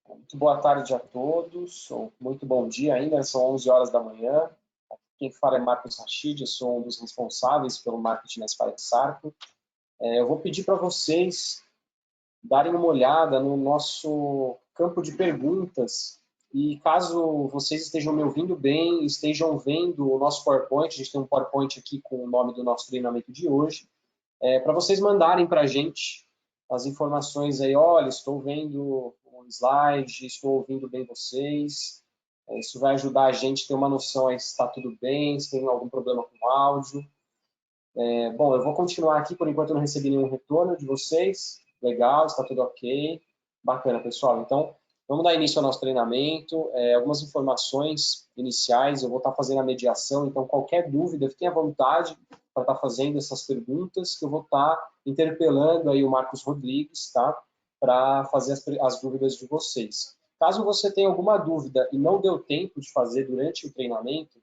Muito boa tarde a todos, ou muito bom dia ainda, são 11 horas da manhã. Quem fala é Marcos Rachid, eu sou um dos responsáveis pelo marketing na Sparexarco. Eu vou pedir para vocês darem uma olhada no nosso campo de perguntas e caso vocês estejam me ouvindo bem, estejam vendo o nosso PowerPoint, a gente tem um PowerPoint aqui com o nome do nosso treinamento de hoje, para vocês mandarem para a gente as informações aí, olha, estou vendo o slide, estou ouvindo bem vocês, isso vai ajudar a gente a ter uma noção aí se está tudo bem, se tem algum problema com o áudio. Bom, eu vou continuar aqui, por enquanto eu não recebi nenhum retorno de vocês, legal, está tudo ok, bacana pessoal, então vamos dar início ao nosso treinamento, algumas informações iniciais, eu vou estar fazendo a mediação, então qualquer dúvida, fiquem à vontade para estar fazendo essas perguntas, que eu vou estar interpelando aí o Marcos Rodrigues, tá? Para fazer as dúvidas de vocês. Caso você tenha alguma dúvida e não deu tempo de fazer durante o treinamento,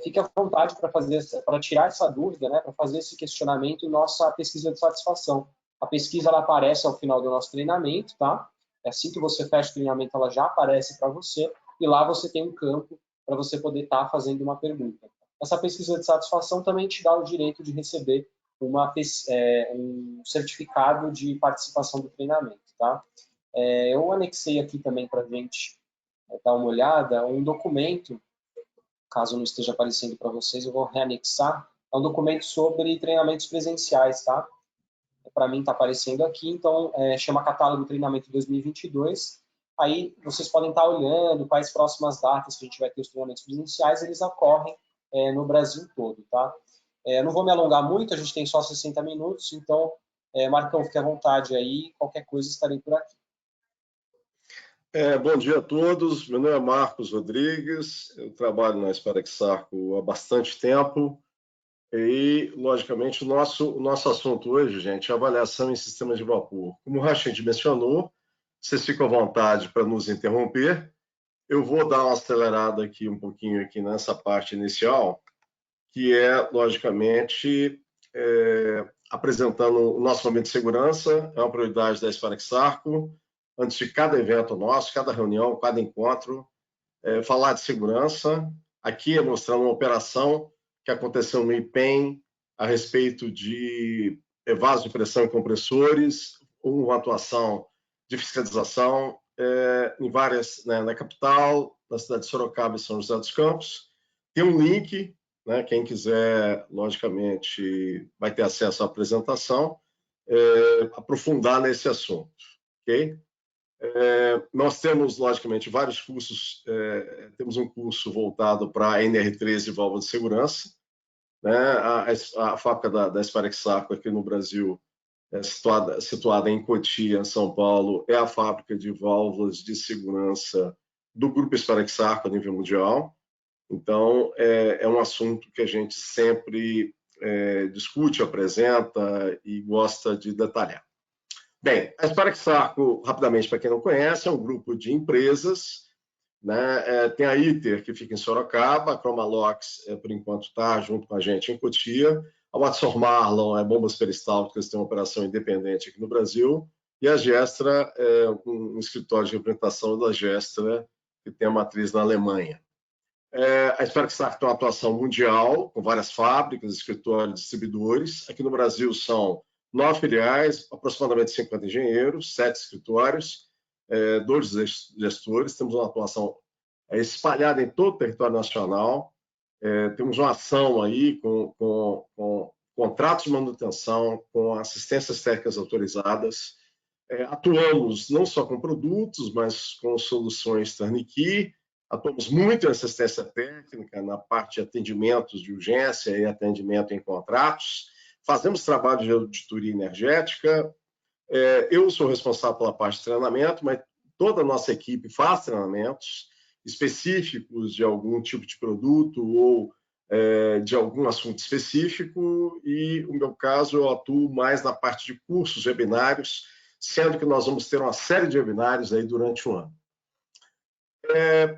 fique à vontade para tirar essa dúvida, né? Para fazer esse questionamento em nossa pesquisa de satisfação. A pesquisa ela aparece ao final do nosso treinamento, tá? Assim que você fecha o treinamento, ela já aparece para você e lá você tem um campo para você poder estar fazendo uma pergunta. Essa pesquisa de satisfação também te dá o direito de receber um certificado de participação do treinamento, tá? Eu anexei aqui também para a gente dar uma olhada, um documento, caso não esteja aparecendo para vocês, eu vou reanexar, é um documento sobre treinamentos presenciais, tá? Para mim está aparecendo aqui, então chama Catálogo Treinamento 2022, aí vocês podem estar olhando quais próximas datas que a gente vai ter os treinamentos presenciais, eles ocorrem no Brasil todo, tá? Não vou me alongar muito, a gente tem só 60 minutos, então, Marcão, fique à vontade aí, qualquer coisa estarei por aqui. Bom dia a todos, meu nome é Marcos Rodrigues, eu trabalho na Sparexarco há bastante tempo e, logicamente, o nosso assunto hoje, gente, é avaliação em sistemas de vapor. Como o Rachid mencionou, vocês ficam à vontade para nos interromper. Eu vou dar uma acelerada aqui um pouquinho aqui nessa parte inicial, que é, logicamente, apresentando o nosso momento de segurança, é uma prioridade da Sparexarco. Antes de cada evento nosso, cada reunião, cada encontro, falar de segurança. Aqui é mostrando uma operação que aconteceu no IPEM a respeito de vasos de pressão e compressores, uma atuação de fiscalização em várias, na capital, na cidade de Sorocaba e São José dos Campos. Tem um link, né, quem quiser, logicamente, vai ter acesso à apresentação, aprofundar nesse assunto, ok? Nós temos, logicamente, vários cursos. Temos um curso voltado para a NR13 e válvula de segurança, né? A fábrica da Sparexarco aqui no Brasil, situada em Cotia, São Paulo, é a fábrica de válvulas de segurança do grupo Sparexarco a nível mundial. Então, é um assunto que a gente sempre discute, apresenta e gosta de detalhar. Bem, a Sparexarco, rapidamente, para quem não conhece, é um grupo de empresas, né? Tem a ITER, que fica em Sorocaba, a Chromalox, por enquanto, está junto com a gente em Cotia, a Watson Marlon, bombas peristálticas, tem uma operação independente aqui no Brasil, e a Gestra, um escritório de representação da Gestra, que tem a matriz na Alemanha. A Sparexarco tem uma atuação mundial, com várias fábricas, escritórios, distribuidores. Aqui no Brasil são 9 filiais, aproximadamente 50 engenheiros, 7 escritórios, 2 gestores. Temos uma atuação espalhada em todo o território nacional. Temos uma ação aí com contratos de manutenção, com assistências técnicas autorizadas. Atuamos não só com produtos, mas com soluções turnkey. Atuamos muito em assistência técnica, na parte de atendimentos de urgência e atendimento em contratos. Fazemos trabalho de auditoria energética. Eu sou responsável pela parte de treinamento, mas toda a nossa equipe faz treinamentos específicos de algum tipo de produto ou de algum assunto específico. E, no meu caso, eu atuo mais na parte de cursos, webinários, sendo que nós vamos ter uma série de webinários aí durante o ano.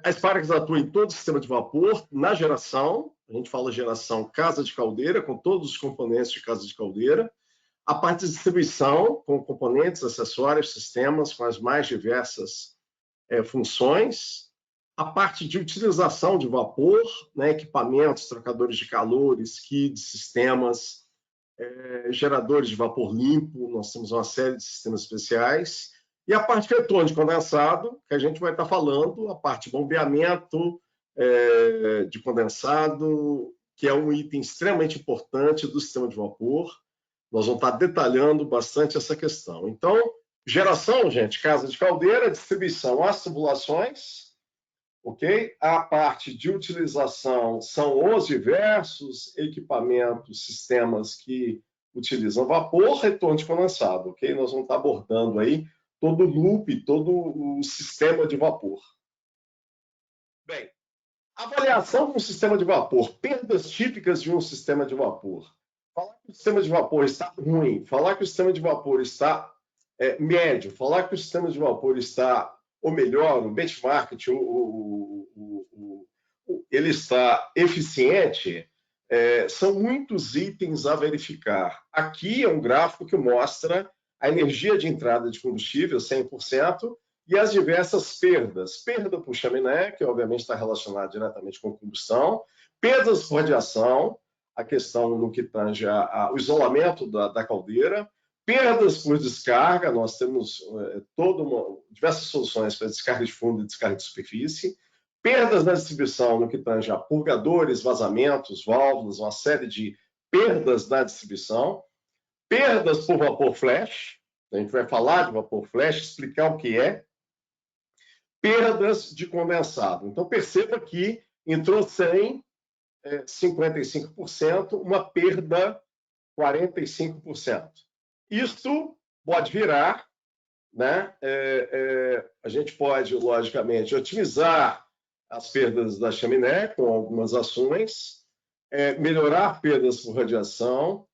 A Sparix atua em todo o sistema de vapor, na geração, a gente fala geração casa de caldeira, com todos os componentes de casa de caldeira, a parte de distribuição, com componentes, acessórios, sistemas, com as mais diversas funções. A parte de utilização de vapor, né, equipamentos, trocadores de calor, skids, sistemas, geradores de vapor limpo, nós temos uma série de sistemas especiais. E a parte de retorno de condensado, que a gente vai estar falando, a parte de bombeamento de condensado, que é um item extremamente importante do sistema de vapor. Nós vamos estar detalhando bastante essa questão. Então, geração, gente, casa de caldeira, distribuição, as tubulações, ok? A parte de utilização são os diversos equipamentos, sistemas que utilizam vapor, retorno de condensado, ok? Nós vamos estar abordando aí todo o loop, todo o sistema de vapor. Bem, avaliação de um sistema de vapor, perdas típicas de um sistema de vapor. Falar que o sistema de vapor está ruim, falar que o sistema de vapor está médio, falar que o sistema de vapor está ou melhor, o benchmark, ele está eficiente, são muitos itens a verificar. Aqui é um gráfico que mostra a energia de entrada de combustível, 100%, e as diversas perdas. Perda por chaminé, que obviamente está relacionada diretamente com combustão, perdas por radiação, a questão no que tange o isolamento da caldeira, perdas por descarga, nós temos diversas soluções para descarga de fundo e descarga de superfície, perdas na distribuição no que tange a purgadores, vazamentos, válvulas, uma série de perdas na distribuição, perdas por vapor flash, a gente vai falar de vapor flash, explicar o que é, perdas de condensado. Então, perceba que entrou 100, 55%, uma perda 45%. Isto pode virar, né? A gente pode, logicamente, otimizar as perdas da chaminé com algumas ações, melhorar perdas por radiação,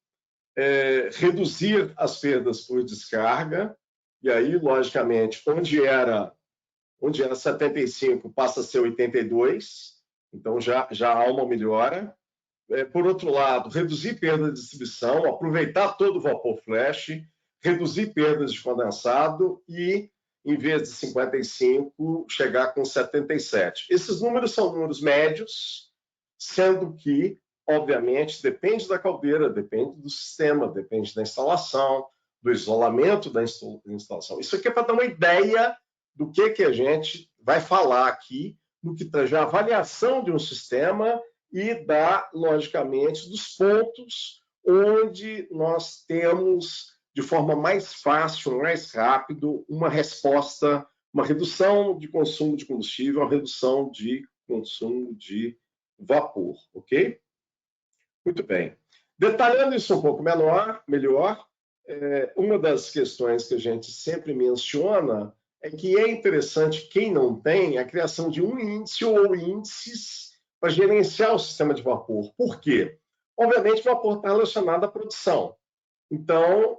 reduzir as perdas por descarga, e aí, logicamente, onde era 75 passa a ser 82, então já há uma melhora. Por outro lado, reduzir perda de distribuição, aproveitar todo o vapor flash, reduzir perdas de condensado e, em vez de 55, chegar com 77. Esses números são números médios, sendo que, obviamente, depende da caldeira, depende do sistema, depende da instalação, do isolamento da instalação. Isso aqui é para dar uma ideia do que a gente vai falar aqui, no que tange a avaliação de um sistema e logicamente, dos pontos onde nós temos, de forma mais fácil, mais rápido, uma resposta, uma redução de consumo de combustível, uma redução de consumo de vapor, ok? Muito bem. Detalhando isso um pouco melhor, uma das questões que a gente sempre menciona é que é interessante, quem não tem, a criação de um índice ou índices para gerenciar o sistema de vapor. Por quê? Obviamente, o vapor está relacionado à produção. Então,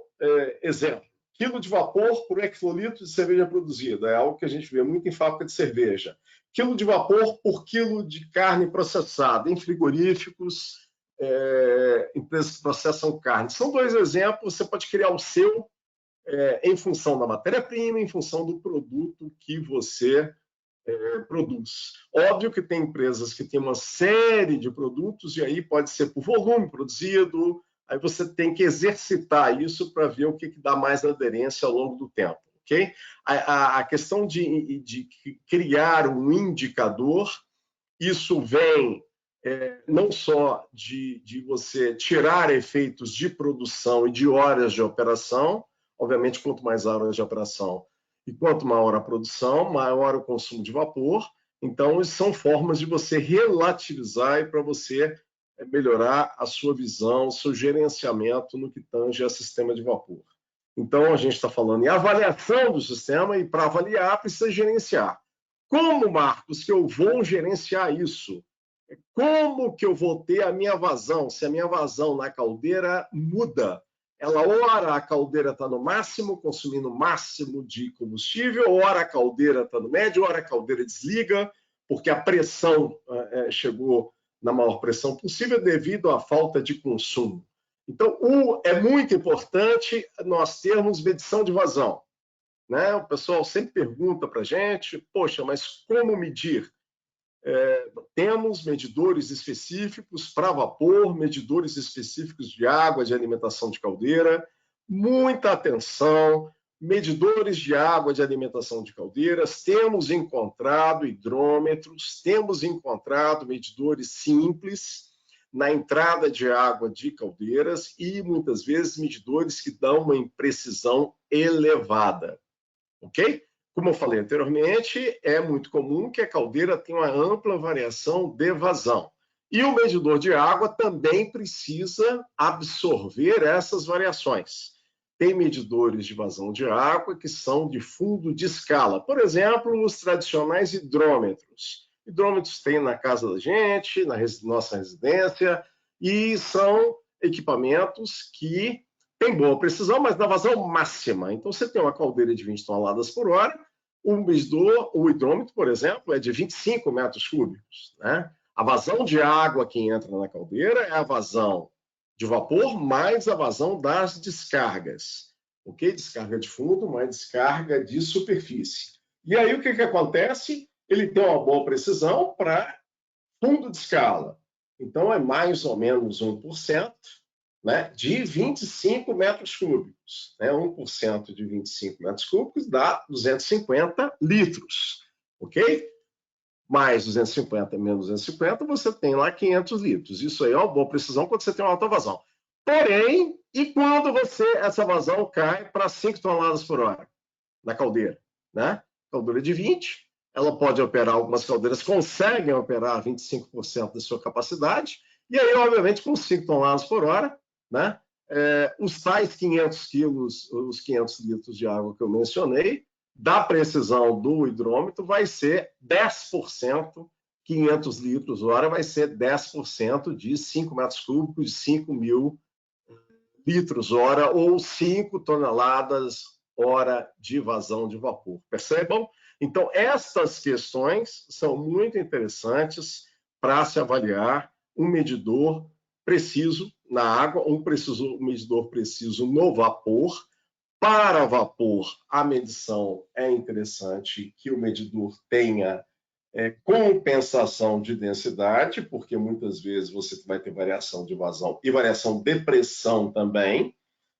exemplo, quilo de vapor por hectolitro de cerveja produzida. É algo que a gente vê muito em fábrica de cerveja. Quilo de vapor por quilo de carne processada, em frigoríficos, empresas que processam carne. São dois exemplos, você pode criar o seu em função da matéria-prima, em função do produto que você produz. Óbvio que tem empresas que têm uma série de produtos e aí pode ser por volume produzido, aí você tem que exercitar isso para ver o que dá mais aderência ao longo do tempo, ok? A questão de criar um indicador, isso vem não só de você tirar efeitos de produção e de horas de operação, obviamente quanto mais horas de operação e quanto maior a produção, maior o consumo de vapor. Então, são formas de você relativizar e para você melhorar a sua visão, o seu gerenciamento no que tange a sistema de vapor. Então, a gente está falando em avaliação do sistema e para avaliar precisa gerenciar. Como, Marcos, que eu vou gerenciar isso? Como que eu vou ter a minha vazão? Se a minha vazão na caldeira muda, ora a caldeira está no máximo, consumindo o máximo de combustível, ora a caldeira está no médio, ora a caldeira desliga, porque a pressão chegou na maior pressão possível devido à falta de consumo. Então, é muito importante nós termos medição de vazão. né? O pessoal sempre pergunta para a gente, poxa, mas como medir? Temos medidores específicos para vapor, medidores específicos de água de alimentação de caldeira. Muita atenção, medidores de água de alimentação de caldeiras. Temos encontrado hidrômetros, temos encontrado medidores simples na entrada de água de caldeiras e, muitas vezes, medidores que dão uma imprecisão elevada. Ok? Como eu falei anteriormente, é muito comum que a caldeira tenha uma ampla variação de vazão. E o medidor de água também precisa absorver essas variações. Tem medidores de vazão de água que são de fundo de escala. Por exemplo, os tradicionais hidrômetros. Hidrômetros tem na casa da gente, na nossa residência, e são equipamentos que tem boa precisão, mas na vazão máxima. Então, você tem uma caldeira de 20 toneladas por hora, o hidrômetro, por exemplo, é de 25 metros cúbicos. Né? A vazão de água que entra na caldeira é a vazão de vapor mais a vazão das descargas. Ok? Descarga de fundo mais descarga de superfície. E aí, o que acontece? Ele tem uma boa precisão para fundo de escala. Então, é mais ou menos 1%. Né, de 25 metros cúbicos. Né, 1% de 25 metros cúbicos dá 250 litros. Ok? Mais 250 menos 250, você tem lá 500 litros. Isso aí é uma boa precisão quando você tem uma alta vazão. Porém, e quando essa vazão cai para 5 toneladas por hora na caldeira? Né? Caldeira de 20, ela pode operar, algumas caldeiras conseguem operar 25% da sua capacidade, e aí, obviamente, com 5 toneladas por hora, né? Os tais 500 quilos, os 500 litros de água que eu mencionei, da precisão do hidrômetro vai ser 10%, 500 litros hora vai ser 10% de 5 metros cúbicos, de 5 mil litros hora, ou 5 toneladas hora de vazão de vapor. Percebam? Então, essas questões são muito interessantes para se avaliar um medidor preciso na água, um medidor preciso no vapor. Para vapor, a medição é interessante que o medidor tenha compensação de densidade, porque muitas vezes você vai ter variação de vazão e variação de pressão também.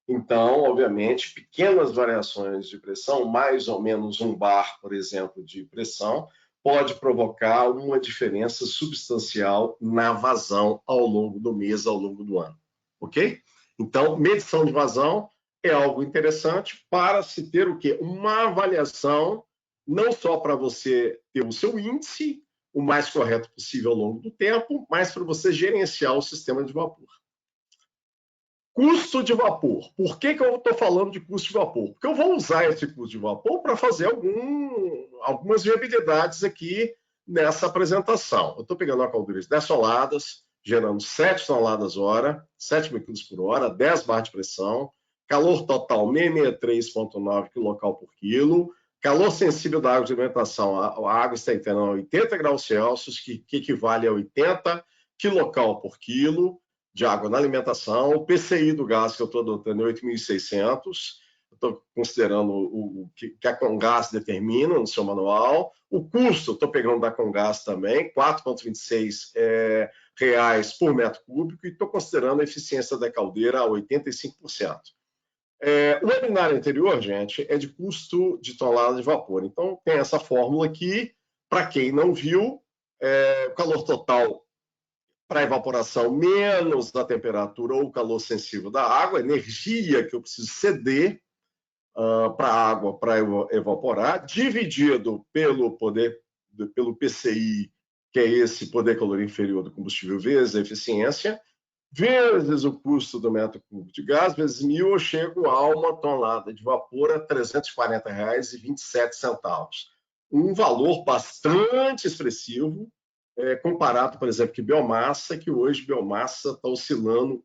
Então, obviamente, pequenas variações de pressão, mais ou menos 1 bar, por exemplo, de pressão, pode provocar uma diferença substancial na vazão ao longo do mês, ao longo do ano. Ok? Então, medição de vazão é algo interessante para se ter o quê? Uma avaliação, não só para você ter o seu índice o mais correto possível ao longo do tempo, mas para você gerenciar o sistema de vapor. Custo de vapor. Por que eu estou falando de custo de vapor? Porque eu vou usar esse custo de vapor para fazer algumas viabilidades aqui nessa apresentação. Eu estou pegando uma caldeira de 10 toneladas, gerando 7 toneladas hora, 7 mil quilos por hora, 10 bar de pressão, calor total 663,9 kcal por quilo, calor sensível da água de alimentação, a água está entrando a 80 graus Celsius, que equivale a 80 kcal por quilo, de água na alimentação. O PCI do gás que eu estou adotando é 8.600. Estou considerando o que a Comgás determina no seu manual. O custo, estou pegando da Comgás também, R$ 4,26 reais por metro cúbico, e estou considerando a eficiência da caldeira a 85%. O webinar anterior, gente, é de custo de tonelada de vapor. Então, tem essa fórmula aqui. Para quem não viu, o calor total para evaporação menos a temperatura ou o calor sensível da água, a energia que eu preciso ceder para a água para evaporar, dividido pelo PCI, que é esse poder calor inferior do combustível, vezes a eficiência, vezes o custo do metro cúbico de gás, vezes 1.000, eu chego a uma tonelada de vapor a R$ 340,27. Um valor bastante expressivo, comparado, por exemplo, com biomassa, que hoje biomassa está oscilando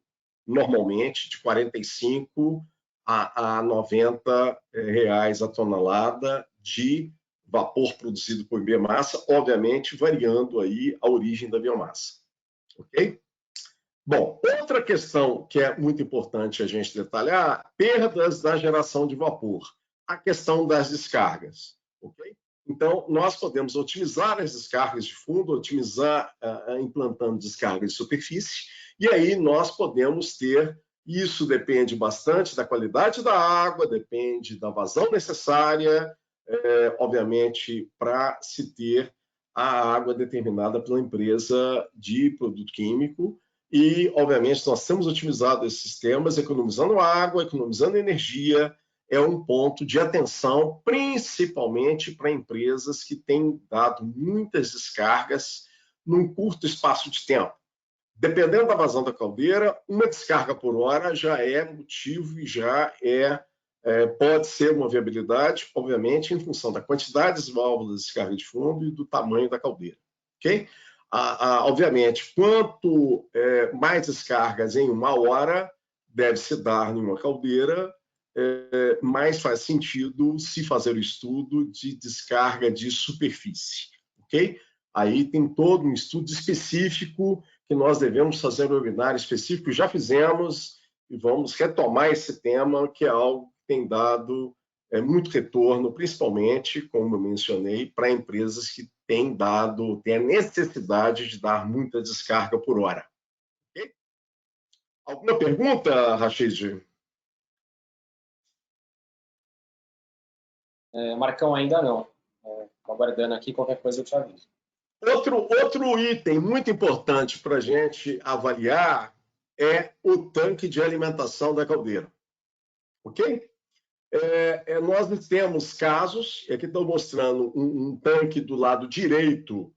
normalmente de 45 a 90 reais a tonelada de vapor produzido por biomassa, obviamente variando aí a origem da biomassa. Ok? Bom, outra questão que é muito importante a gente detalhar, perdas da geração de vapor. a questão das descargas, ok? Então, nós podemos otimizar as descargas de fundo, otimizar implantando descargas de superfície, e aí nós podemos ter, isso depende bastante da qualidade da água, depende da vazão necessária, obviamente, para se ter a água determinada pela empresa de produto químico, e, obviamente, nós temos otimizado esses sistemas, economizando água, economizando energia. É um ponto de atenção, principalmente para empresas que têm dado muitas descargas num curto espaço de tempo. Dependendo da vazão da caldeira, uma descarga por hora já é motivo e já pode ser uma viabilidade, obviamente, em função da quantidade de válvulas de descarga de fundo e do tamanho da caldeira. Okay? Obviamente, quanto mais descargas em uma hora deve se dar em uma caldeira, mais faz sentido se fazer o estudo de descarga de superfície, ok? Aí tem todo um estudo específico que nós devemos fazer um webinar específico, já fizemos, e vamos retomar esse tema, que é algo que tem dado muito retorno, principalmente, como eu mencionei, para empresas que têm a necessidade de dar muita descarga por hora. Okay? Alguma pergunta, Rachid? Marcão, ainda não. Estou aguardando aqui, qualquer coisa eu te aviso. Outro item muito importante para a gente avaliar é o tanque de alimentação da caldeira. Ok? Nós temos casos, e aqui estou mostrando um tanque do lado direito,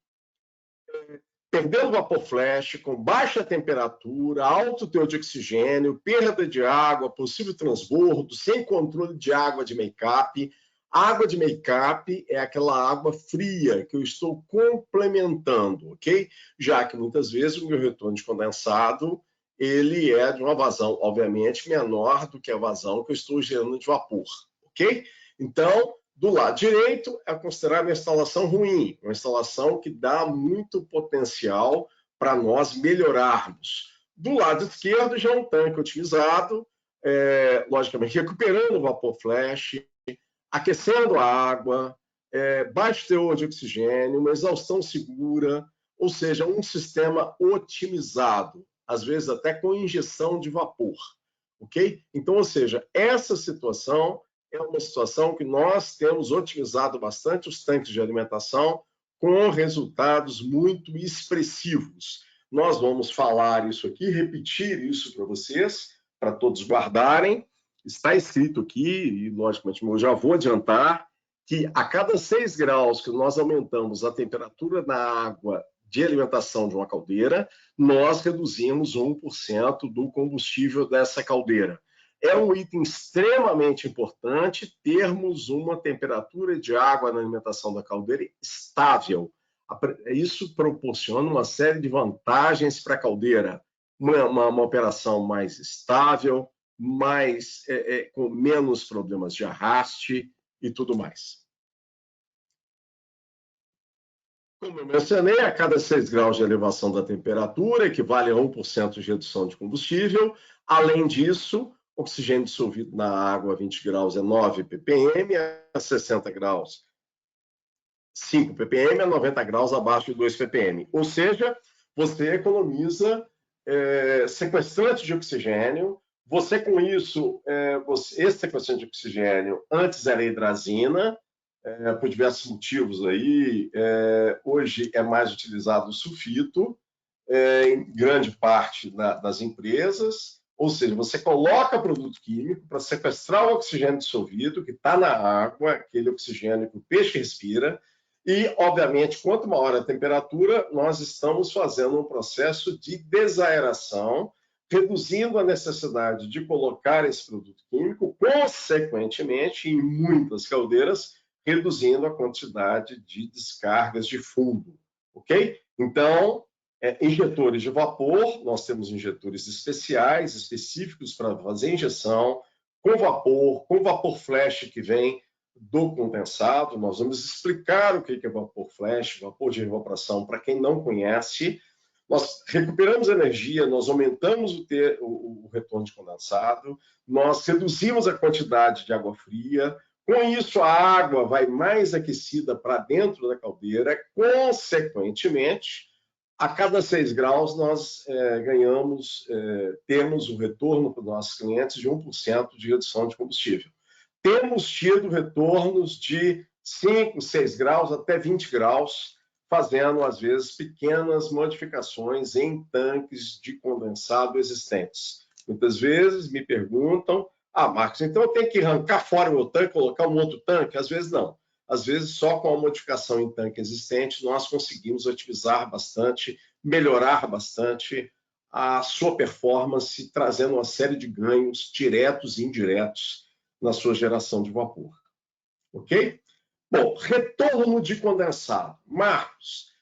perdendo vapor flash, com baixa temperatura, alto teor de oxigênio, perda de água, possível transbordo, sem controle de água de make-up. Água de make-up é aquela água fria que eu estou complementando, ok? Já que muitas vezes o meu retorno de condensado ele é de uma vazão, obviamente, menor do que a vazão que eu estou gerando de vapor, ok? Então, do lado direito é considerada uma instalação ruim, uma instalação que dá muito potencial para nós melhorarmos. Do lado esquerdo já é um tanque otimizado, logicamente recuperando o vapor flash, aquecendo a água, baixo teor de oxigênio, uma exaustão segura, ou seja, um sistema otimizado, às vezes até com injeção de vapor, ok? Então, ou seja, essa situação é uma situação que nós temos otimizado bastante os tanques de alimentação com resultados muito expressivos. Nós vamos falar isso aqui, repetir isso para vocês, para todos guardarem. Está escrito aqui, e logicamente eu já vou adiantar, que a cada 6 graus que nós aumentamos a temperatura na água de alimentação de uma caldeira, nós reduzimos 1% do combustível dessa caldeira. É um item extremamente importante termos uma temperatura de água na alimentação da caldeira estável. Isso proporciona uma série de vantagens para a caldeira. Uma operação mais estável, com menos problemas de arraste e tudo mais. Como eu mencionei, a cada 6 graus de elevação da temperatura equivale a 1% de redução de combustível. Além disso, oxigênio dissolvido na água a 20 graus é 9 ppm, a 60 graus 5 ppm, a 90 graus abaixo de 2 ppm. Ou seja, você economiza sequestrante de oxigênio. Você, com isso, esse sequestrante de oxigênio antes era hidrazina, por diversos motivos aí. Hoje é mais utilizado o sulfito, em grande parte das empresas. Ou seja, você coloca produto químico para sequestrar o oxigênio dissolvido que está na água, aquele oxigênio que o peixe respira, e, obviamente, quanto maior a temperatura, nós estamos fazendo um processo de desaeração, reduzindo a necessidade de colocar esse produto químico, consequentemente, em muitas caldeiras, reduzindo a quantidade de descargas de fundo, ok? Então, injetores de vapor, nós temos injetores especiais, específicos para fazer injeção, com vapor flash que vem do condensado. Nós vamos explicar o que é vapor flash, vapor de evaporação, para quem não conhece. Nós recuperamos energia, nós aumentamos o retorno de condensado, nós reduzimos a quantidade de água fria, Com isso, a água vai mais aquecida para dentro da caldeira. Consequentemente, a cada 6 graus, nós temos o retorno para os nossos clientes de 1% de redução de combustível. Temos tido retornos de 5, 6 graus até 20 graus, fazendo, às vezes, pequenas modificações em tanques de condensado existentes. Muitas vezes me perguntam: Marcos, então eu tenho que arrancar fora o meu tanque, colocar um outro tanque? Às vezes não. Às vezes, só com a modificação em tanque existente, nós conseguimos otimizar bastante, melhorar bastante a sua performance, trazendo uma série de ganhos diretos e indiretos na sua geração de vapor. Ok? Bom, retorno de condensado. Marcos,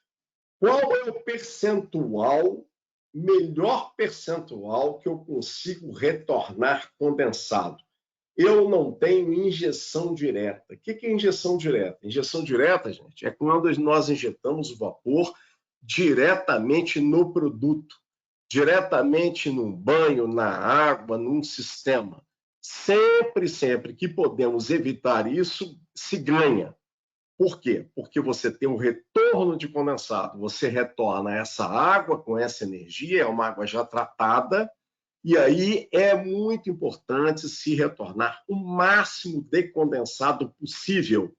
qual é o melhor percentual que eu consigo retornar condensado? Eu não tenho injeção direta. O que é injeção direta? Injeção direta, gente, é quando nós injetamos o vapor diretamente no produto, diretamente no banho, na água, num sistema. Sempre que podemos evitar isso, se ganha. Por quê? Porque você tem um retorno de condensado, você retorna essa água com essa energia, é uma água já tratada, e aí é muito importante se retornar o máximo de condensado possível.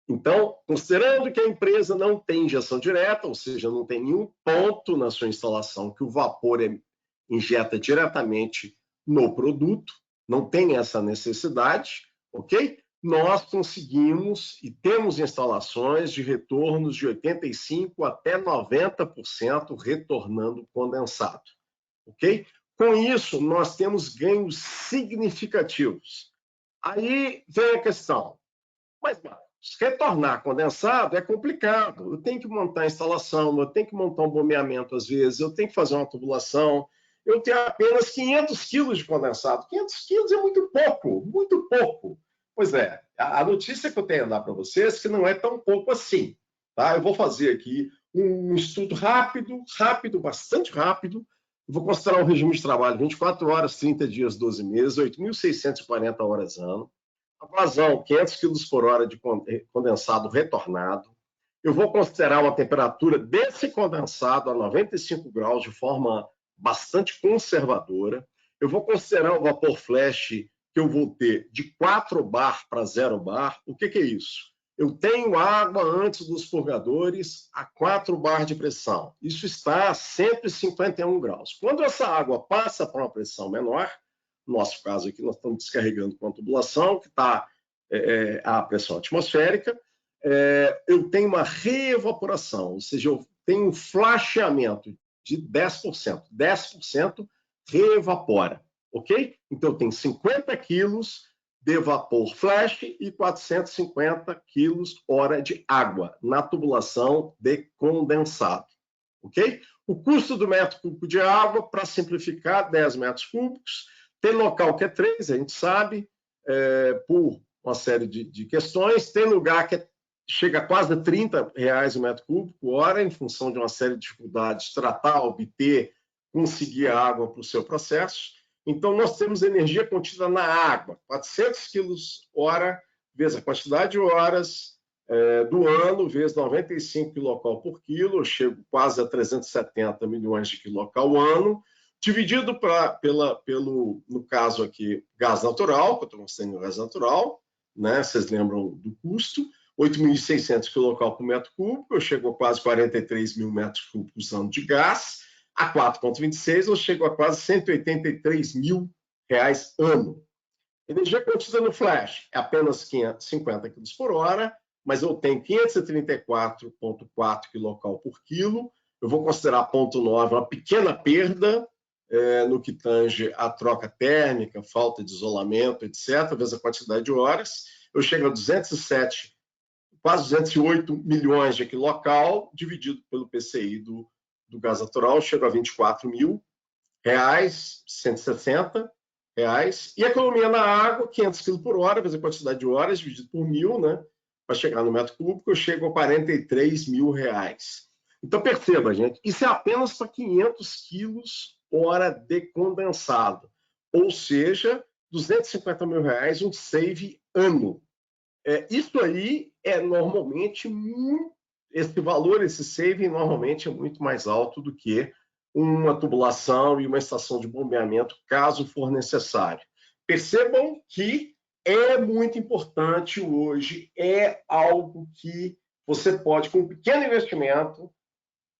Então, considerando que a empresa não tem injeção direta, ou seja, não tem nenhum ponto na sua instalação que o vapor injeta diretamente no produto, não tem essa necessidade, ok? Nós conseguimos e temos instalações de retornos de 85% até 90% retornando condensado, ok? Com isso, nós temos ganhos significativos. Aí vem a questão, mas retornar condensado é complicado. Eu tenho que montar a instalação, eu tenho que montar um bombeamento às vezes, eu tenho que fazer uma tubulação. Eu tenho apenas 500 quilos de condensado. 500 quilos é muito pouco, muito pouco. Pois é, a notícia que eu tenho a dar para vocês é que não é tão pouco assim. Tá? Eu vou fazer aqui um estudo rápido, bastante rápido. Eu vou considerar um regime de trabalho 24 horas, 30 dias, 12 meses, 8.640 horas ano. A vazão, 500 kg por hora de condensado retornado. Eu vou considerar uma temperatura desse condensado a 95 graus de forma bastante conservadora. Eu vou considerar o vapor flash que eu vou ter de 4 bar para 0 bar. O que é isso? Eu tenho água antes dos purgadores a 4 bar de pressão. Isso está a 151 graus. Quando essa água passa para uma pressão menor, no nosso caso aqui, nós estamos descarregando com a tubulação, que está a pressão atmosférica, eu tenho uma reevaporação, ou seja, eu tenho um flasheamento de 10%. 10% reevapora, ok? Então, eu tenho 50 quilos de vapor flash e 450 quilos hora de água na tubulação de condensado, ok? O custo do metro cúbico de água, para simplificar, 10 metros cúbicos. Tem local que é 3, a gente sabe, por uma série de questões. Tem lugar que chega a quase R$30 o metro cúbico hora, em função de uma série de dificuldades, tratar, obter, conseguir a água para o seu processo. Então, nós temos energia contida na água, 400 quilos hora, vezes a quantidade de horas do ano, vezes 95 quilocal por quilo, eu chego quase a 370 milhões de quilocal ano, dividido no caso aqui, gás natural, que eu estou mostrando gás natural, né? Vocês lembram do custo, 8.600 quilocal por metro cúbico, eu chego a quase 43 mil metros cúbicos ano de gás, a 4,26 eu chego a quase 183 mil reais ano. Energia contida no flash é apenas 50 kg por hora, mas eu tenho 534,4 quilocal por quilo. Eu vou considerar 0,9 uma pequena perda no que tange a troca térmica, falta de isolamento, etc., vezes a quantidade de horas. Eu chego a 207, quase 208 milhões de quilocal, dividido pelo PCI do gás natural, eu chego a 24 mil reais, 160 reais. E a economia na água, 500 kg por hora, vezes a quantidade de horas, dividido por 1.000, né? Para chegar no metro cúbico, eu chego a 43 mil reais. Então, perceba, gente, isso é apenas para 500 quilos hora de condensado. Ou seja, 250 mil reais, um save ano. Isso aí é normalmente esse valor, esse saving, normalmente é muito mais alto do que uma tubulação e uma estação de bombeamento, caso for necessário. Percebam que é muito importante hoje, é algo que você pode, com um pequeno investimento,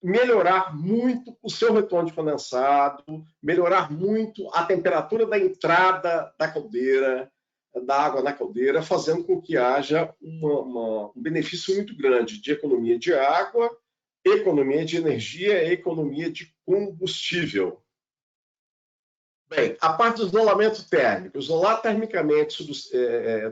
melhorar muito o seu retorno de condensado, melhorar muito a temperatura da entrada da caldeira, da água na caldeira, fazendo com que haja um benefício muito grande de economia de água, economia de energia e economia de combustível. Bem, a parte do isolamento térmico. Isolar termicamente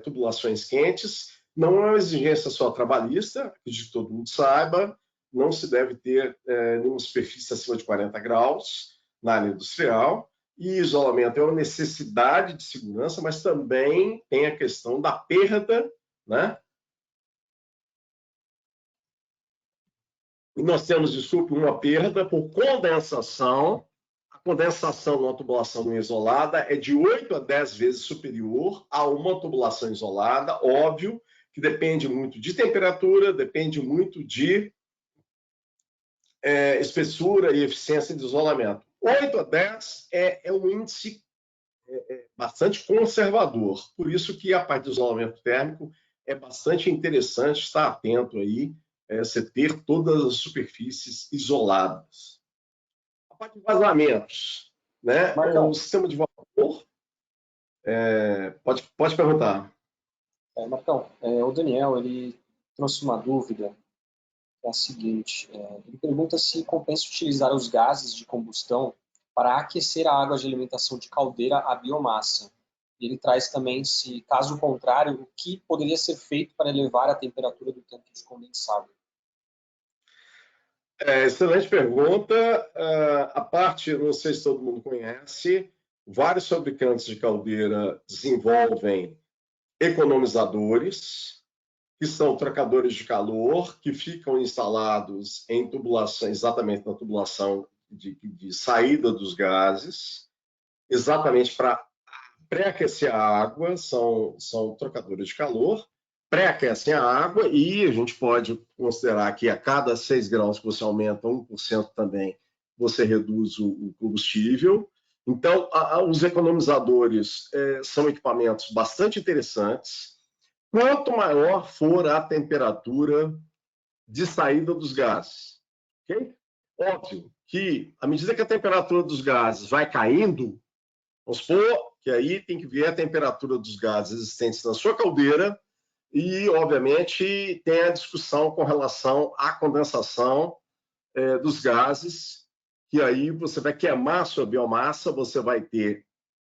tubulações quentes não é uma exigência só trabalhista, acredito que todo mundo saiba, não se deve ter nenhuma superfície acima de 40 graus na área industrial, e isolamento é uma necessidade de segurança, mas também tem a questão da perda, né? E nós temos, desculpe, uma perda por condensação. A condensação numa tubulação não isolada é de 8 a 10 vezes superior a uma tubulação isolada, óbvio que depende muito de temperatura, depende muito de espessura e eficiência de isolamento. 8 a 10 é um índice bastante conservador, por isso que a parte de isolamento térmico é bastante interessante estar atento aí, você ter todas as superfícies isoladas. A parte de vazamentos, né? Marcão, O sistema de vapor, pode perguntar. Marcão, o Daniel, ele trouxe uma dúvida, que é a seguinte, ele pergunta se compensa utilizar os gases de combustão para aquecer a água de alimentação de caldeira à biomassa. Ele traz também, se caso contrário, o que poderia ser feito para elevar a temperatura do tanque de condensado. Excelente pergunta. A parte, não sei se todo mundo conhece, vários fabricantes de caldeira desenvolvem economizadores, que são trocadores de calor, que ficam instalados em tubulações, exatamente na tubulação de saída dos gases, exatamente para pré-aquecer a água, são trocadores de calor, pré-aquecem a água e a gente pode considerar que a cada 6 graus que você aumenta 1% também, você reduz o combustível. Então, os economizadores são equipamentos bastante interessantes. Quanto maior for a temperatura de saída dos gases, ok? Óbvio que, à medida que a temperatura dos gases vai caindo, vamos supor que aí tem que ver a temperatura dos gases existentes na sua caldeira e, obviamente, tem a discussão com relação à condensação dos gases, que aí você vai queimar a sua biomassa, você vai ter,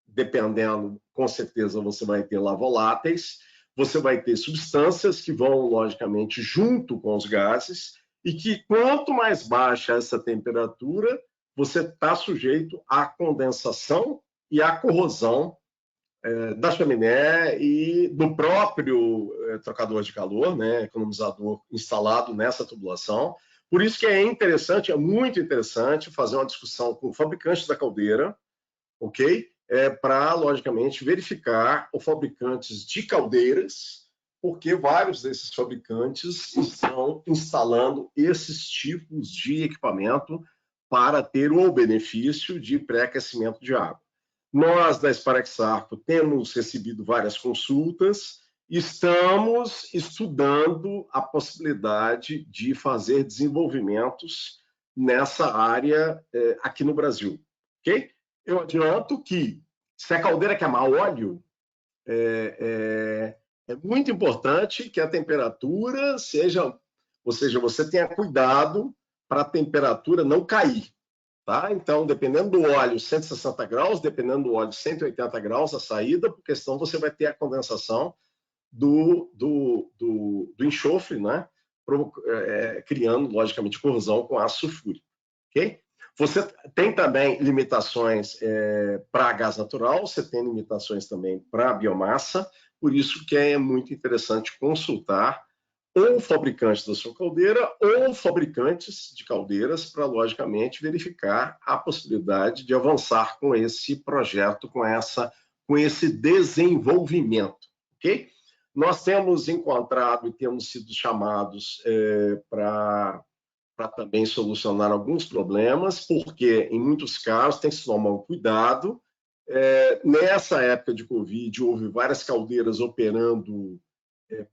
dependendo, com certeza você vai ter lá voláteis, você vai ter substâncias que vão, logicamente, junto com os gases, e que quanto mais baixa essa temperatura, você está sujeito à condensação e à corrosão da chaminé e do próprio trocador de calor, né, economizador instalado nessa tubulação. Por isso que é interessante, é muito interessante fazer uma discussão com o fabricante da caldeira, ok? Para, logicamente, verificar os fabricantes de caldeiras, porque vários desses fabricantes estão instalando esses tipos de equipamento para ter o benefício de pré-aquecimento de água. Nós, da Sparex Arco, temos recebido várias consultas, estamos estudando a possibilidade de fazer desenvolvimentos nessa área aqui no Brasil, ok? Eu adianto que, se a caldeira queimar óleo, é muito importante que a temperatura seja, ou seja, você tenha cuidado para a temperatura não cair, tá? Então, dependendo do óleo, 160 graus, dependendo do óleo, 180 graus a saída, porque senão você vai ter a condensação do enxofre, né? Criando, logicamente, corrosão com ácido sulfúrico, ok? Você tem também limitações para gás natural, você tem limitações também para biomassa, por isso que é muito interessante consultar ou o fabricante da sua caldeira ou fabricantes de caldeiras para, logicamente, verificar a possibilidade de avançar com esse projeto, com esse desenvolvimento, ok? Nós temos encontrado e temos sido chamados para também solucionar alguns problemas, porque, em muitos casos, tem que se tomar um cuidado. Nessa época de Covid, houve várias caldeiras operando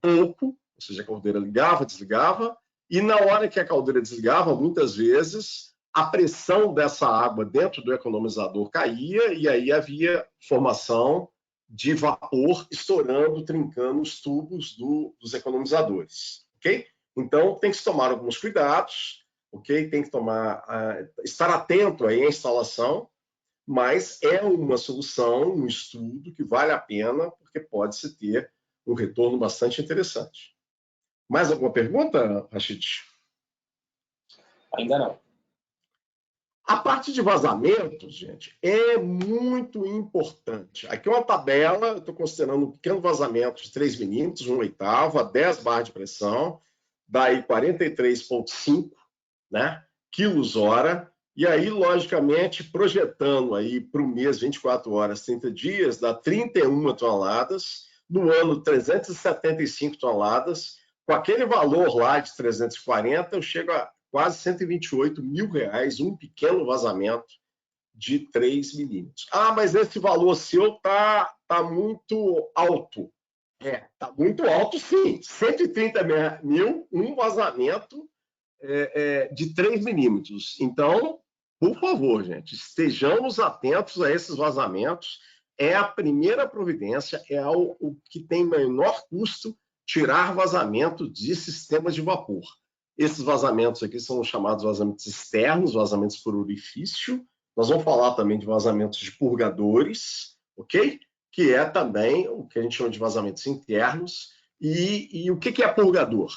pouco, ou seja, a caldeira ligava, desligava, e na hora que a caldeira desligava, muitas vezes, a pressão dessa água dentro do economizador caía, e aí havia formação de vapor estourando, trincando os tubos dos economizadores, ok? Então, tem que se tomar alguns cuidados, ok? Tem que estar atento aí à instalação, mas é uma solução, um estudo que vale a pena, porque pode-se ter um retorno bastante interessante. Mais alguma pergunta, Rachid? Ainda não. A parte de vazamentos, gente, é muito importante. Aqui é uma tabela, eu estou considerando um pequeno vazamento de 3 milímetros, 1/8, a 10 bar de pressão, daí 43,5, né, quilos-hora, e aí, logicamente, projetando aí para o mês 24 horas, 30 dias, dá 31 toneladas, no ano 375 toneladas, com aquele valor lá de 340, eu chego a quase 128 mil reais, um pequeno vazamento de 3 milímetros. Ah, mas esse valor seu tá muito alto. Tá muito alto, sim. 130 mil, um vazamento de 3 milímetros. Então, por favor, gente, estejamos atentos a esses vazamentos. É a primeira providência, é o que tem menor custo, tirar vazamento de sistemas de vapor. Esses vazamentos aqui são chamados vazamentos externos, vazamentos por orifício. Nós vamos falar também de vazamentos de purgadores, ok? Que é também o que a gente chama de vazamentos internos. E o que é purgador?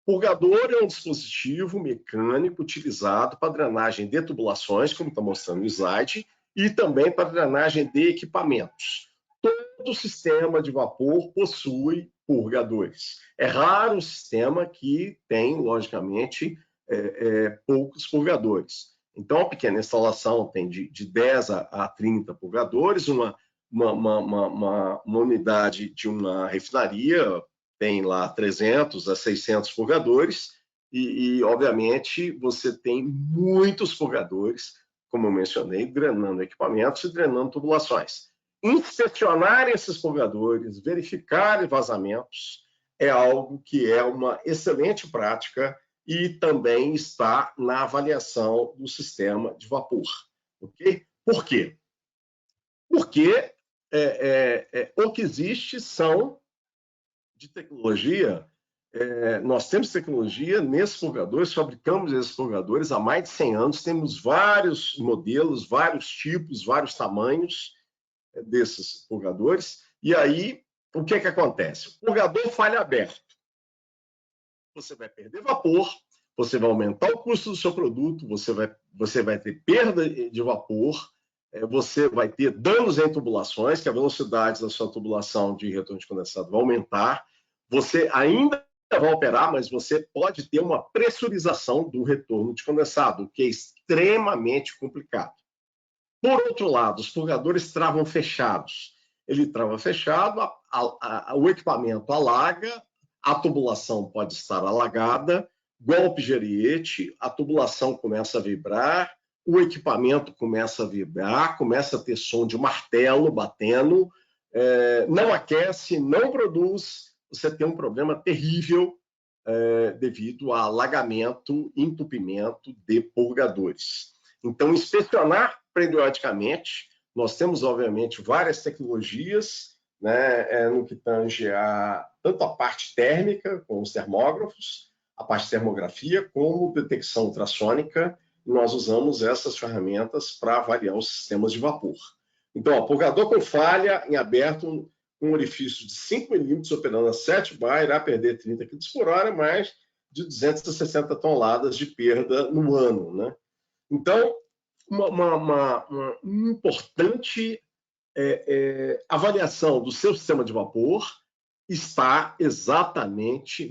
Purgador é um dispositivo mecânico utilizado para drenagem de tubulações, como está mostrando no slide, e também para drenagem de equipamentos. Todo sistema de vapor possui purgadores. É raro o sistema que tem, logicamente, poucos purgadores. Então, a pequena instalação tem de 10 a 30 purgadores, uma unidade de uma refinaria tem lá 300 a 600 purgadores e, obviamente, você tem muitos purgadores, como eu mencionei, drenando equipamentos e drenando tubulações. Inspecionar esses purgadores, verificar vazamentos, é algo que é uma excelente prática e também está na avaliação do sistema de vapor. Okay? Por quê? Porque o que existe são de tecnologia, nós temos tecnologia nesses purgadores, fabricamos esses purgadores há mais de 100 anos, temos vários modelos, vários tipos, vários tamanhos desses purgadores, e aí o que acontece? O purgador falha aberto. Você vai perder vapor, você vai aumentar o custo do seu produto, você vai ter perda de vapor, você vai ter danos em tubulações, que a velocidade da sua tubulação de retorno de condensado vai aumentar, você ainda vai operar, mas você pode ter uma pressurização do retorno de condensado, o que é extremamente complicado. Por outro lado, os purgadores travam fechados. Ele trava fechado, o equipamento alaga, a tubulação pode estar alagada, golpe de ariete, a tubulação começa a vibrar, o equipamento começa a vibrar, começa a ter som de martelo batendo, não aquece, não produz, você tem um problema terrível devido a alagamento, entupimento de purgadores. Então, inspecionar periodicamente, nós temos, obviamente, várias tecnologias, né, no que tange tanto a parte térmica, com os termógrafos, a parte de termografia, como detecção ultrassônica, e nós usamos essas ferramentas para avaliar os sistemas de vapor. Então, purgador com falha em aberto, um orifício de 5 milímetros operando a 7 bar, irá perder 30 km por hora, mais de 260 toneladas de perda no ano, né? Então, uma importante avaliação do seu sistema de vapor está exatamente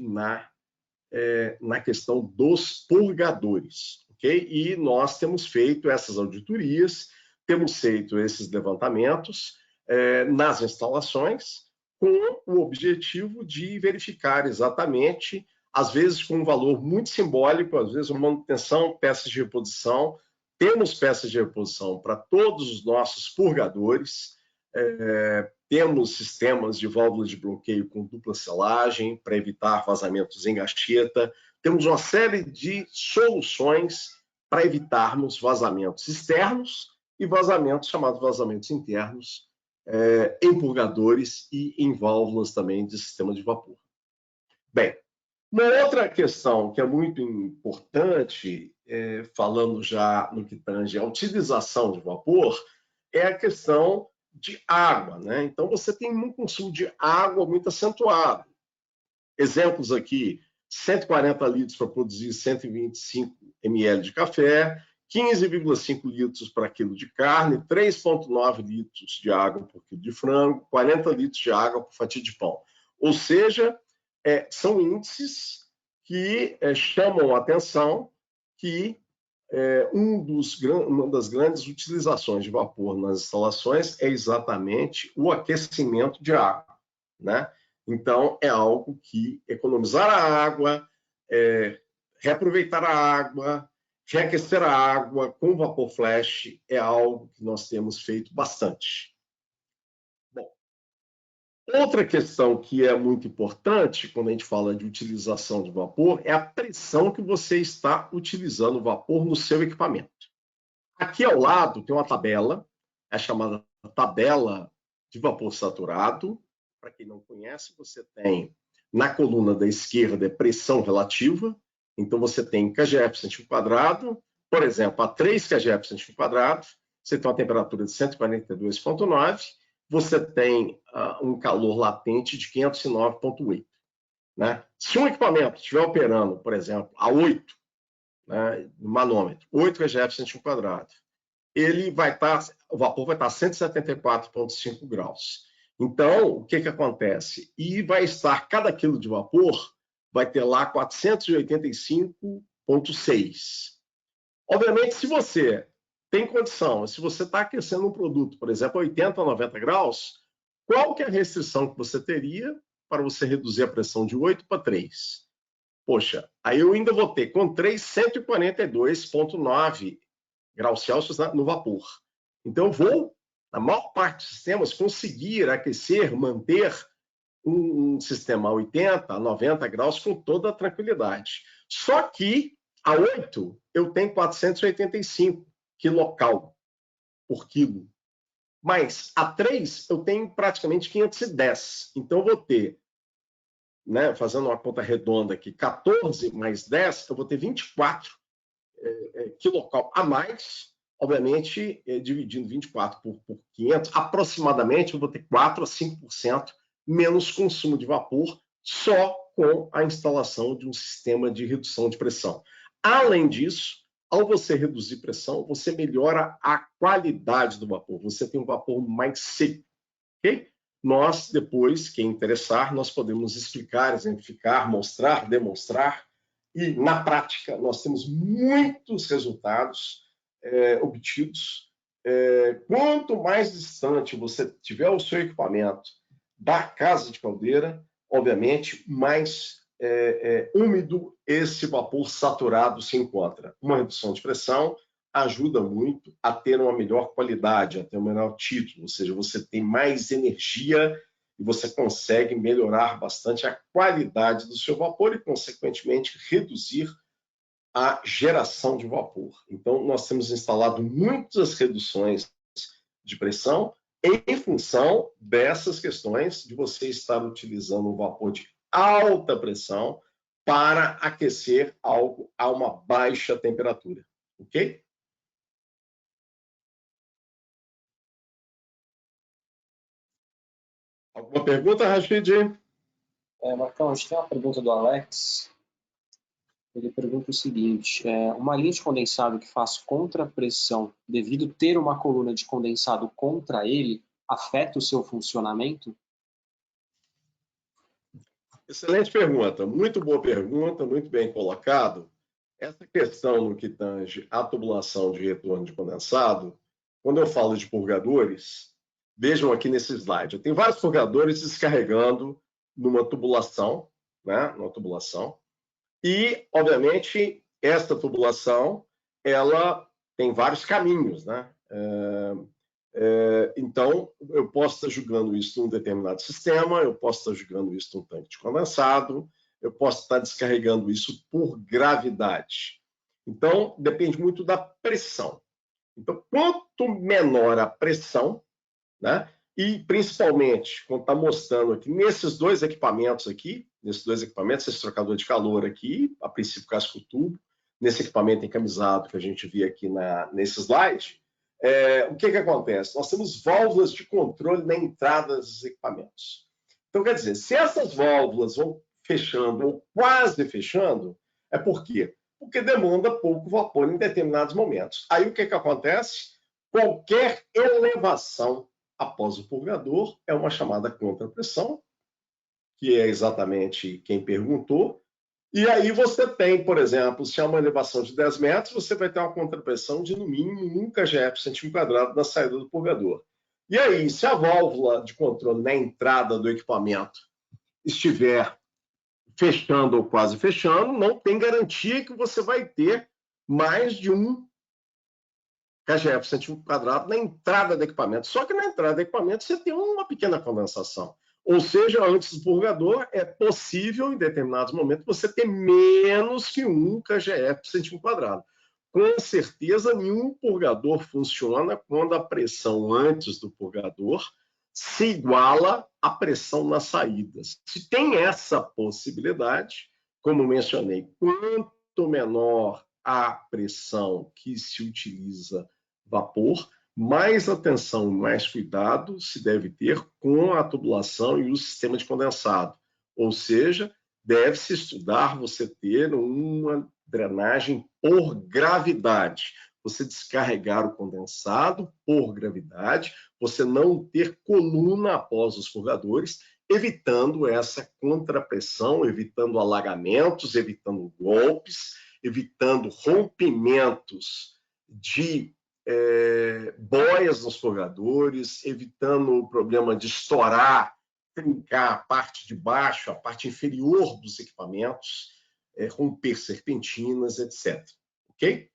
na questão dos purgadores, ok? E nós temos feito essas auditorias, temos feito esses levantamentos nas instalações, com o objetivo de verificar exatamente, às vezes com um valor muito simbólico, às vezes uma manutenção, peças de reposição. Temos peças de reposição para todos os nossos purgadores, temos sistemas de válvulas de bloqueio com dupla selagem para evitar vazamentos em gacheta, temos uma série de soluções para evitarmos vazamentos externos e vazamentos chamados vazamentos internos, em purgadores e em válvulas também de sistema de vapor. Bem, uma outra questão que é muito importante, falando já no que tange a utilização de vapor, é a questão de água, né? Então, você tem um consumo de água muito acentuado. Exemplos aqui, 140 litros para produzir 125 ml de café, 15,5 litros para quilo de carne, 3,9 litros de água por quilo de frango, 40 litros de água por fatia de pão. Ou seja, são índices que chamam a atenção que uma das grandes utilizações de vapor nas instalações é exatamente o aquecimento de água, né? Então, é algo que economizar a água, reaproveitar a água, reaquecer a água com vapor flash é algo que nós temos feito bastante. Bom, outra questão que é muito importante quando a gente fala de utilização de vapor é a pressão que você está utilizando o vapor no seu equipamento. Aqui ao lado tem uma tabela, é chamada tabela de vapor saturado. Para quem não conhece, você tem na coluna da esquerda pressão relativa. Então, você tem kgf por centímetro quadrado, por exemplo, a 3 kgf por centímetro quadrado, você tem uma temperatura de 142,9, você tem um calor latente de 509,8. Né? Se um equipamento estiver operando, por exemplo, a 8, né, no manômetro, 8 kgf por centímetro quadrado, o vapor vai estar a 174,5 graus. Então, o que acontece? E vai estar, cada quilo de vapor vai ter lá 485,6. Obviamente, se você tem condição, se você está aquecendo um produto, por exemplo, a 80 a 90 graus, qual que é a restrição que você teria para você reduzir a pressão de 8 para 3? Poxa, aí eu ainda vou ter com 3, 142,9 graus Celsius no vapor. Então, eu vou, na maior parte dos sistemas, conseguir aquecer, manter um sistema a 80, a 90 graus com toda a tranquilidade. Só que a 8 eu tenho 485 quilocal por quilo. Mas a 3 eu tenho praticamente 510. Então eu vou ter, né, fazendo uma conta redonda aqui, 14 mais 10, eu vou ter 24 quilocal a mais. Obviamente, dividindo 24 por 500, aproximadamente eu vou ter 4 a 5% menos consumo de vapor só com a instalação de um sistema de redução de pressão. Além disso, ao você reduzir pressão, você melhora a qualidade do vapor. Você tem um vapor mais seco, ok? Nós, depois, quem interessar, nós podemos explicar, exemplificar, mostrar, demonstrar. E, na prática, nós temos muitos resultados obtidos. Quanto mais distante você tiver o seu equipamento da casa de caldeira, obviamente, mais úmido esse vapor saturado se encontra. Uma redução de pressão ajuda muito a ter uma melhor qualidade, a ter um melhor título, ou seja, você tem mais energia e você consegue melhorar bastante a qualidade do seu vapor e, consequentemente, reduzir a geração de vapor. Então, nós temos instalado muitas reduções de pressão em função dessas questões de você estar utilizando um vapor de alta pressão para aquecer algo a uma baixa temperatura. Ok? Alguma pergunta, Rashid? Marcão, a gente tem uma pergunta do Alex. Ele pergunta o seguinte: uma linha de condensado que faz contrapressão devido ter uma coluna de condensado contra ele, afeta o seu funcionamento? Excelente pergunta, muito boa pergunta, muito bem colocado. Essa questão no que tange a tubulação de retorno de condensado, quando eu falo de purgadores, Vejam aqui nesse slide. Eu tenho vários purgadores descarregando numa tubulação, né? Numa tubulação. E, obviamente, esta tubulação, ela tem vários caminhos, né? Então, eu posso estar jogando isso num determinado sistema, eu posso estar jogando isso num tanque de condensado, eu posso estar descarregando isso por gravidade. Então, depende muito da pressão. Então, quanto menor a pressão, né? E principalmente, quando está mostrando aqui, nesses dois equipamentos aqui, esse trocador de calor aqui, a princípio casco tubo, nesse equipamento encamisado que a gente vê aqui nesse slide, o que acontece? Nós temos válvulas de controle na entrada dos equipamentos. Então, quer dizer, se essas válvulas vão fechando ou quase fechando, é por quê? Porque demanda pouco vapor em determinados momentos. Aí o que acontece? Qualquer elevação após o purgador é uma chamada contrapressão, que é exatamente quem perguntou. E aí você tem, por exemplo, se há uma elevação de 10 metros, você vai ter uma contrapressão de, no mínimo, 1 kgf por centímetro quadrado na saída do purgador. E aí, se a válvula de controle na entrada do equipamento estiver fechando ou quase fechando, não tem garantia que você vai ter mais de 1 kgf por centímetro quadrado na entrada do equipamento. Só que na entrada do equipamento você tem uma pequena condensação. Ou seja, antes do purgador, é possível, em determinados momentos, você ter menos que 1 kgf por centímetro quadrado. Com certeza, nenhum purgador funciona quando a pressão antes do purgador se iguala à pressão nas saídas. Se tem essa possibilidade, como mencionei, quanto menor a pressão que se utiliza vapor, mais atenção, mais cuidado se deve ter com a tubulação e o sistema de condensado. Ou seja, deve-se estudar você ter uma drenagem por gravidade. Você descarregar o condensado por gravidade, você não ter coluna após os purgadores, evitando essa contrapressão, evitando alagamentos, evitando golpes, evitando rompimentos de boias nos purgadores, evitando o problema de estourar, trincar a parte de baixo, a parte inferior dos equipamentos, romper serpentinas, etc. Ok?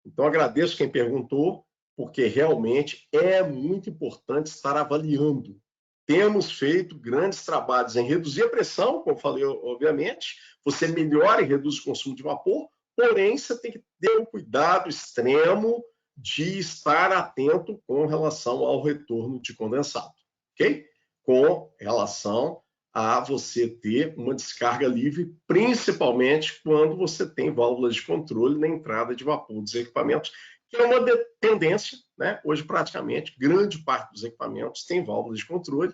Então, agradeço quem perguntou, porque realmente é muito importante estar avaliando. Temos feito grandes trabalhos em reduzir a pressão, como falei, obviamente, você melhora e reduz o consumo de vapor, porém, você tem que ter um cuidado extremo de estar atento com relação ao retorno de condensado, ok? Com relação a você ter uma descarga livre, principalmente quando você tem válvulas de controle na entrada de vapor dos equipamentos, que é uma tendência, né? Hoje, praticamente, grande parte dos equipamentos tem válvulas de controle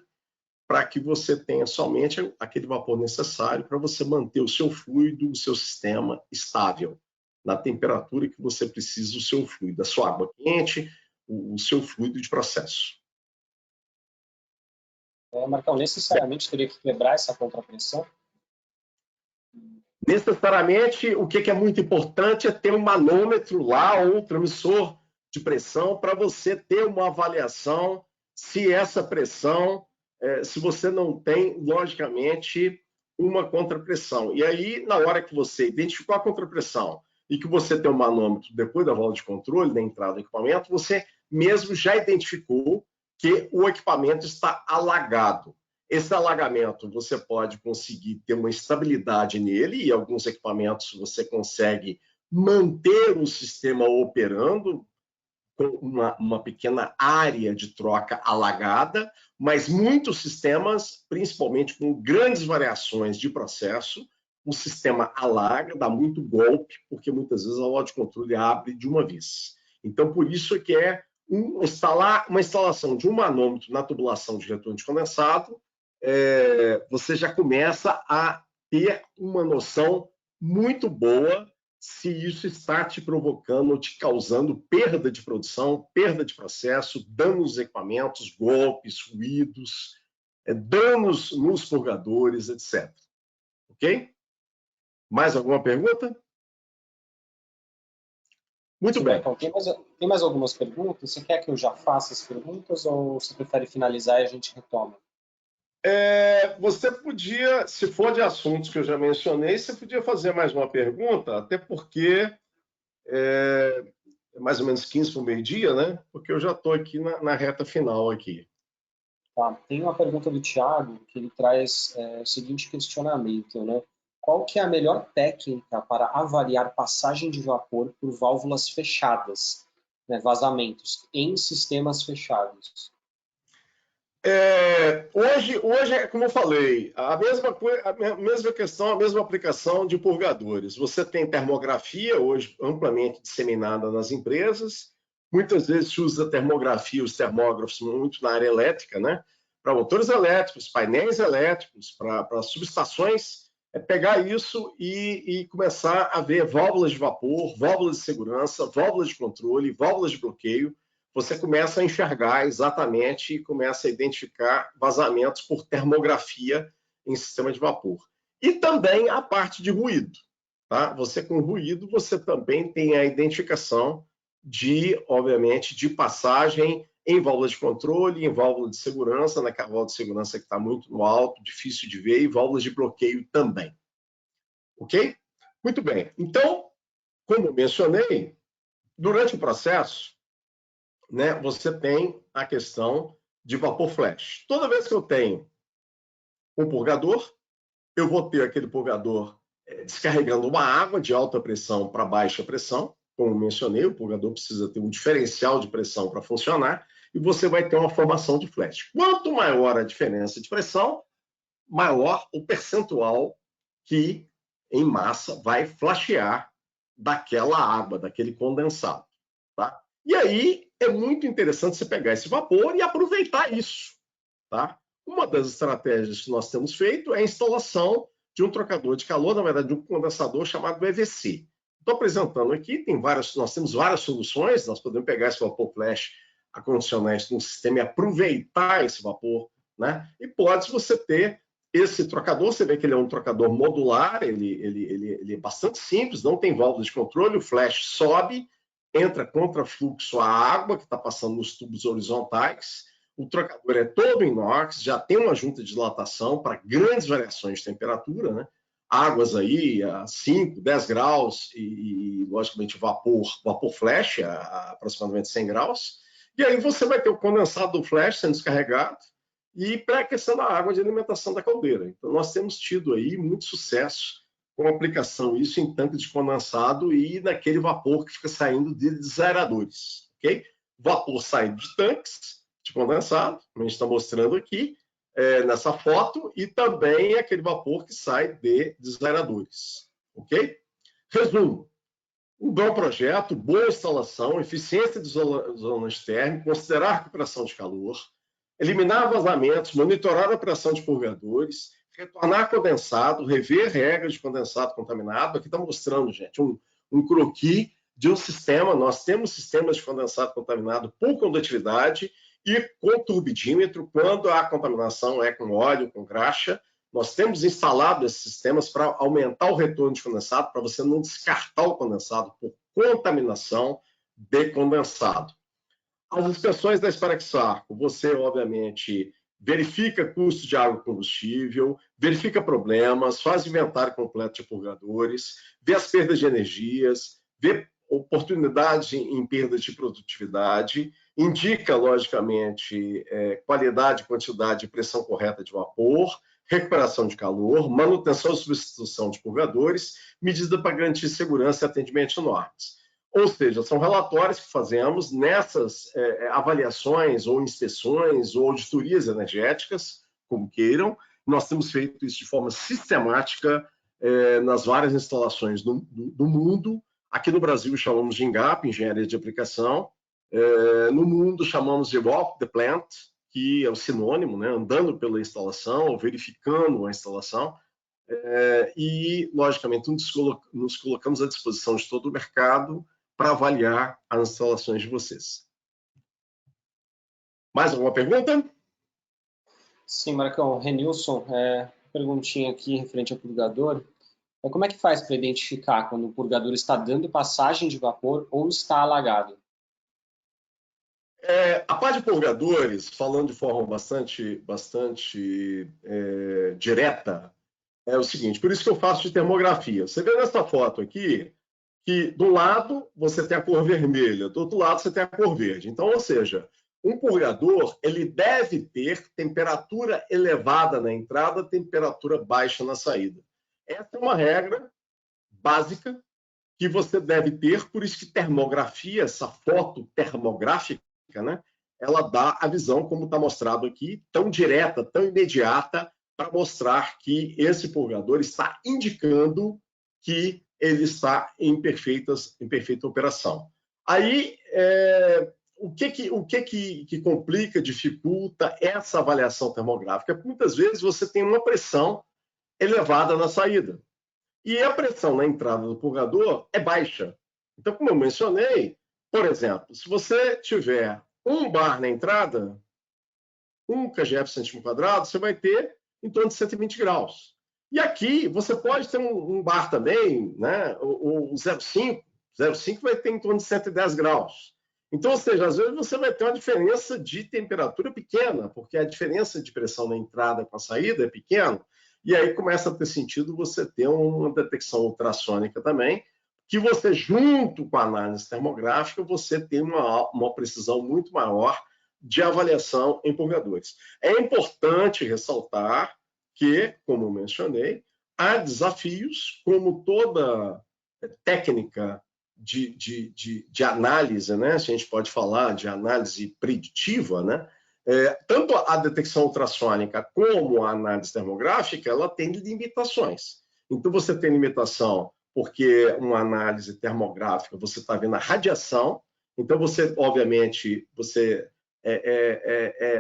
para que você tenha somente aquele vapor necessário para você manter o seu fluido, o seu sistema estável na temperatura que você precisa do seu fluido, da sua água quente, o seu fluido de processo. Marcão, necessariamente teria que quebrar essa contrapressão? Necessariamente, o que é muito importante é ter um manômetro lá ou um transmissor de pressão para você ter uma avaliação se essa pressão, se você não tem, logicamente, uma contrapressão. E aí, na hora que você identificou a contrapressão e que você tem um manômetro depois da válvula de controle, da entrada do equipamento, você mesmo já identificou que o equipamento está alagado. Esse alagamento você pode conseguir ter uma estabilidade nele, e alguns equipamentos você consegue manter o sistema operando com uma pequena área de troca alagada, mas muitos sistemas, principalmente com grandes variações de processo, o sistema alaga, dá muito golpe, porque muitas vezes a válvula de controle abre de uma vez. Então, por isso que é uma instalação de um manômetro na tubulação de retorno de condensado, você já começa a ter uma noção muito boa se isso está te provocando ou te causando perda de produção, perda de processo, danos nos equipamentos, golpes, ruídos, danos nos purgadores, etc. Ok? Mais alguma pergunta? Muito Sim, bem. Marcão, tem mais algumas perguntas? Você quer que eu já faça as perguntas ou você prefere finalizar e a gente retoma? Você podia, se for de assuntos que eu já mencionei, você podia fazer mais uma pergunta, até porque é mais ou menos 15 para o meio-dia, né? Porque eu já estou aqui na reta final aqui. Tá. Tem uma pergunta do Thiago que ele traz o seguinte questionamento, né? Qual que é a melhor técnica para avaliar passagem de vapor por válvulas fechadas, né, vazamentos, em sistemas fechados? Hoje é como eu falei, a mesma questão, a mesma aplicação de purgadores. Você tem termografia hoje amplamente disseminada nas empresas. Muitas vezes se usa termografia, os termógrafos muito na área elétrica, né? Para motores elétricos, painéis elétricos, para subestações. É pegar isso e começar a ver válvulas de vapor, válvulas de segurança, válvulas de controle, válvulas de bloqueio. Você começa a enxergar exatamente e começa a identificar vazamentos por termografia em sistema de vapor. E também a parte de ruído. Tá? Você com ruído, você também tem a identificação de, obviamente, de passagem em válvula de controle, em válvula de segurança, naquela válvula de segurança que está muito no alto, difícil de ver, e válvulas de bloqueio também. Ok? Muito bem. Então, como eu mencionei, durante o processo, né, você tem a questão de vapor flash. Toda vez que eu tenho um purgador, eu vou ter aquele purgador descarregando uma água de alta pressão para baixa pressão. Como mencionei, o purgador precisa ter um diferencial de pressão para funcionar e você vai ter uma formação de flash. Quanto maior a diferença de pressão, maior o percentual que em massa vai flashear daquela água, daquele condensado. Tá? E aí é muito interessante você pegar esse vapor e aproveitar isso. Tá? Uma das estratégias que nós temos feito é a instalação de um trocador de calor, na verdade, de um condensador chamado EVC. Estou apresentando aqui, nós temos várias soluções, nós podemos pegar esse vapor flash, acondicionar isso num sistema e aproveitar esse vapor, né? E pode você ter esse trocador, você vê que ele é um trocador modular, ele é bastante simples, não tem válvula de controle, o flash sobe, entra contra fluxo a água que está passando nos tubos horizontais, o trocador é todo inox, já tem uma junta de dilatação para grandes variações de temperatura, né? Águas aí a 5, 10 graus e logicamente, vapor flash a aproximadamente 100 graus. E aí você vai ter o condensado do flash sendo descarregado e pré-aquecendo a água de alimentação da caldeira. Então, nós temos tido aí muito sucesso com a aplicação isso em tanque de condensado e naquele vapor que fica saindo de desaeradores, ok? Vapor saindo de tanques de condensado, como a gente está mostrando aqui, nessa foto, e também aquele vapor que sai de desaeradores, ok? Resumo, um bom projeto, boa instalação, eficiência de isolamento térmico, considerar a recuperação de calor, eliminar vazamentos, monitorar a operação de purgadores, retornar condensado, rever regras de condensado contaminado. Aqui está mostrando, gente, um croquis de um sistema. Nós temos sistemas de condensado contaminado por condutividade e com turbidímetro, quando a contaminação é com óleo, com graxa. Nós temos instalado esses sistemas para aumentar o retorno de condensado, para você não descartar o condensado por contaminação de condensado. As inspeções da Sparaxarco, você, obviamente, verifica custo de água e combustível, verifica problemas, faz inventário completo de purgadores, vê as perdas de energias, vê oportunidade em perdas de produtividade, indica, logicamente, qualidade, quantidade e pressão correta de vapor, recuperação de calor, manutenção e substituição de purgadores, medida para garantir segurança e atendimento de normas. Ou seja, são relatórios que fazemos nessas avaliações ou inspeções ou auditorias energéticas, como queiram. Nós temos feito isso de forma sistemática nas várias instalações do mundo. Aqui no Brasil chamamos de ENGAP, Engenharia de Aplicação. No mundo chamamos de Walk the Plant, que é o sinônimo, né? Andando pela instalação ou verificando a instalação. E, logicamente, nos colocamos à disposição de todo o mercado para avaliar as instalações de vocês. Mais alguma pergunta? Sim, Marcão. Renilson, perguntinha aqui referente ao purgador. Como é que faz para identificar quando o purgador está dando passagem de vapor ou está alagado? A parte de purgadores, falando de forma bastante direta, é o seguinte, por isso que eu faço de termografia. Você vê nessa foto aqui que do lado você tem a cor vermelha, do outro lado você tem a cor verde. Então, ou seja, um purgador ele deve ter temperatura elevada na entrada, temperatura baixa na saída. Essa é uma regra básica que você deve ter, por isso que termografia, essa foto termográfica, né, ela dá a visão, como está mostrado aqui, tão direta, tão imediata, para mostrar que esse purgador está indicando que ele está em perfeita operação. Aí, o que complica, dificulta essa avaliação termográfica? Muitas vezes você tem uma pressão elevada na saída. E a pressão na entrada do purgador é baixa. Então, como eu mencionei, por exemplo, se você tiver 1 bar na entrada, 1 kgf por centímetro quadrado, você vai ter em torno de 120 graus. E aqui você pode ter um bar também, né? O 0,5 vai ter em torno de 110 graus. Então, ou seja, às vezes você vai ter uma diferença de temperatura pequena, porque a diferença de pressão na entrada com a saída é pequena, e aí começa a ter sentido você ter uma detecção ultrassônica também, que você, junto com a análise termográfica, você tem uma precisão muito maior de avaliação em purgadores. É importante ressaltar que, como eu mencionei, há desafios, como toda técnica de análise, né? Se a gente pode falar de análise preditiva, né? Tanto a detecção ultrassônica como a análise termográfica, ela tem limitações. Então, você tem limitação porque uma análise termográfica, você está vendo a radiação, então você, obviamente,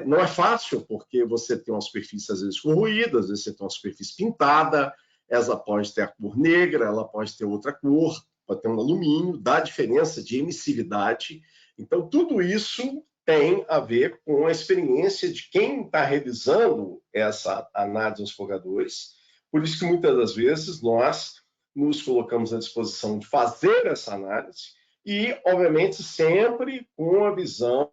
não é fácil, porque você tem uma superfície, às vezes, corroída, às vezes você tem uma superfície pintada, ela pode ter a cor negra, ela pode ter outra cor, pode ter um alumínio, dá diferença de emissividade. Então, tudo isso tem a ver com a experiência de quem está realizando essa análise dos purgadores. Por isso que, muitas das vezes, nós nos colocamos à disposição de fazer essa análise e, obviamente, sempre com a visão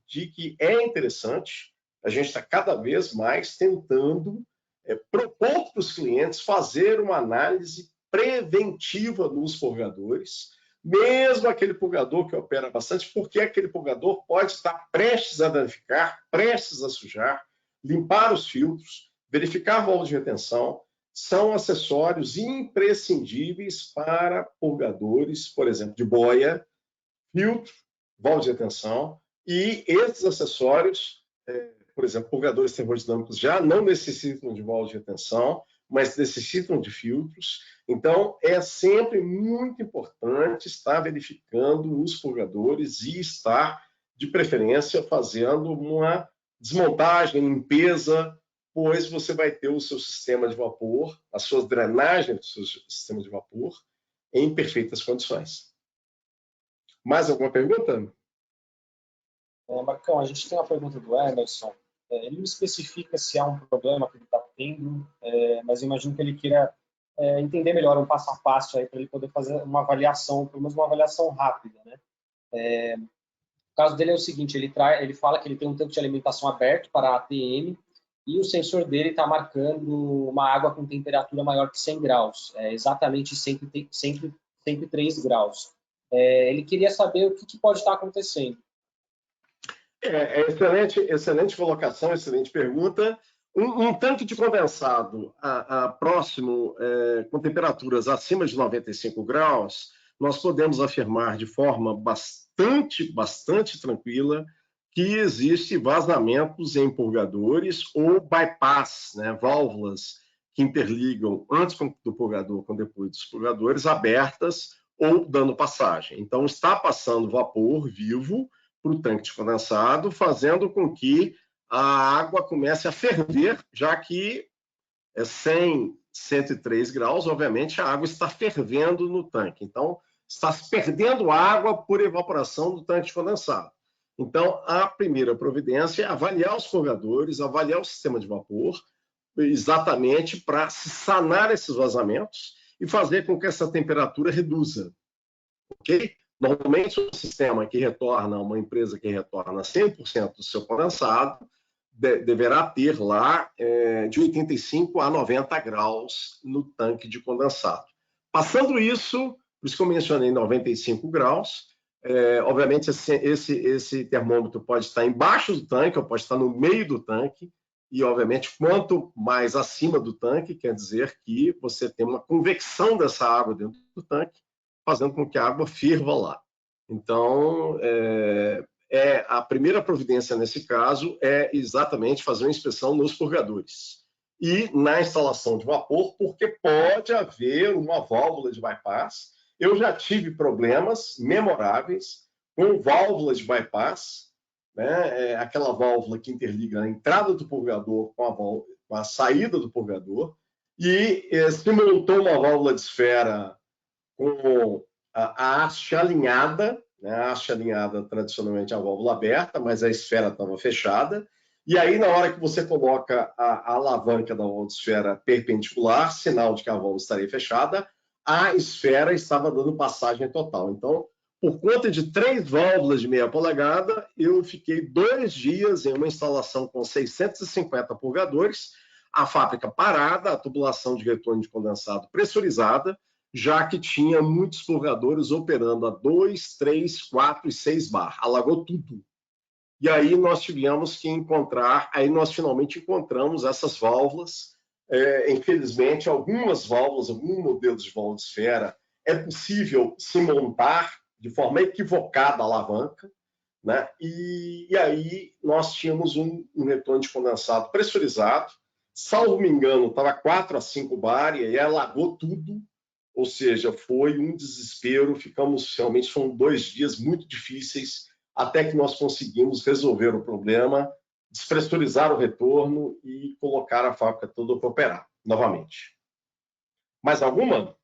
de que é interessante, a gente está cada vez mais tentando propor para os clientes fazer uma análise preventiva nos purgadores, mesmo aquele purgador que opera bastante, porque aquele purgador pode estar prestes a danificar, prestes a sujar, limpar os filtros, verificar a válvula de retenção, são acessórios imprescindíveis para purgadores, por exemplo, de boia, filtro, válvula de retenção, e esses acessórios, por exemplo, purgadores termodinâmicos já não necessitam de válvula de retenção, mas necessitam de filtros. Então, é sempre muito importante estar verificando os purgadores e estar, de preferência, fazendo uma desmontagem, limpeza, pois você vai ter o seu sistema de vapor, as suas drenagens do seu sistema de vapor em perfeitas condições. Mais alguma pergunta? Marcão, a gente tem uma pergunta do Emerson. Ele não especifica se há um problema que ele está tendo, mas eu imagino que ele queira entender melhor um passo a passo para ele poder fazer uma avaliação, pelo menos uma avaliação rápida, né? O caso dele é o seguinte, ele fala que ele tem um tanque de alimentação aberto para a ATM e o sensor dele está marcando uma água com temperatura maior que 100 graus, exatamente 103 graus. Ele queria saber o que pode estar acontecendo. Excelente colocação, excelente pergunta. Um tanque de condensado próximo, com temperaturas acima de 95 graus, nós podemos afirmar de forma bastante tranquila que existe vazamentos em purgadores ou bypass, né, válvulas que interligam antes do purgador com depois dos purgadores abertas ou dando passagem. Então, está passando vapor vivo para o tanque de condensado, fazendo com que a água comece a ferver, já que 103 graus, obviamente, a água está fervendo no tanque. Então, está se perdendo água por evaporação do tanque de condensado. Então, a primeira providência é avaliar os purgadores, avaliar o sistema de vapor, exatamente para sanar esses vazamentos e fazer com que essa temperatura reduza, ok? Normalmente, um sistema que retorna, uma empresa que retorna 100% do seu condensado, deverá ter lá de 85 a 90 graus no tanque de condensado. Passando isso, por isso que eu mencionei 95 graus, obviamente esse termômetro pode estar embaixo do tanque ou pode estar no meio do tanque, e obviamente quanto mais acima do tanque, quer dizer que você tem uma convecção dessa água dentro do tanque, fazendo com que a água ferva lá. Então, a primeira providência nesse caso é exatamente fazer uma inspeção nos purgadores e na instalação de vapor, porque pode haver uma válvula de bypass. Eu já tive problemas memoráveis com válvulas de bypass, né? Aquela válvula que interliga a entrada do purgador com a saída do purgador, e se montou uma válvula de esfera com a haste alinhada, né? A haste alinhada tradicionalmente é a válvula aberta, mas a esfera estava fechada, e aí na hora que você coloca a alavanca da válvula de esfera perpendicular, sinal de que a válvula estaria fechada, a esfera estava dando passagem total. Então, por conta de 3 válvulas de meia polegada, eu fiquei 2 dias em uma instalação com 650 purgadores, a fábrica parada, a tubulação de retorno de condensado pressurizada, já que tinha muitos purgadores operando a 2, 3, 4 e 6 bar. Alagou tudo. E aí nós tivemos que encontrar, aí nós finalmente encontramos essas válvulas. Infelizmente, alguns modelos de válvula de esfera, é possível se montar de forma equivocada a alavanca, né? E aí nós tínhamos um retorno de condensado pressurizado, salvo me engano, estava 4 a 5 bar, e aí alagou tudo. Ou seja, foi um desespero, realmente foram 2 dias muito difíceis, até que nós conseguimos resolver o problema, despressurizar o retorno e colocar a fábrica toda para operar novamente. Mais alguma?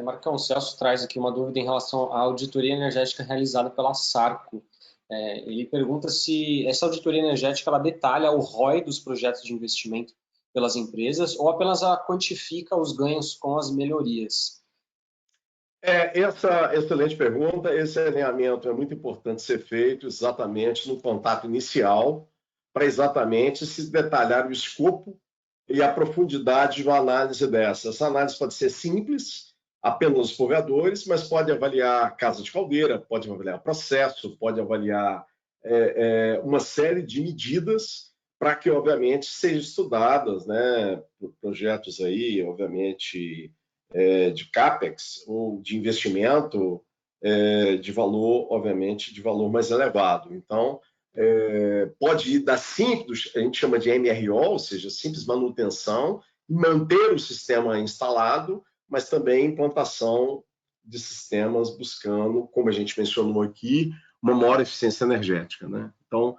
Marcão, o Celso traz aqui uma dúvida em relação à auditoria energética realizada pela Sarco. Ele pergunta se essa auditoria energética ela detalha o ROI dos projetos de investimento pelas empresas ou apenas quantifica os ganhos com as melhorias? Essa excelente pergunta. Esse alinhamento é muito importante ser feito exatamente no contato inicial, para exatamente se detalhar o escopo e a profundidade de uma análise dessa. Essa análise pode ser simples, apenas os purgadores, mas pode avaliar casa de caldeira, pode avaliar processo, pode avaliar uma série de medidas para que, obviamente, sejam estudadas, né, projetos aí, obviamente, de CAPEX ou de investimento de valor, obviamente, de valor mais elevado. Então, pode ir da simples, a gente chama de MRO, ou seja, simples manutenção, manter o sistema instalado, mas também implantação de sistemas buscando, como a gente mencionou aqui, uma maior eficiência energética, né? Então,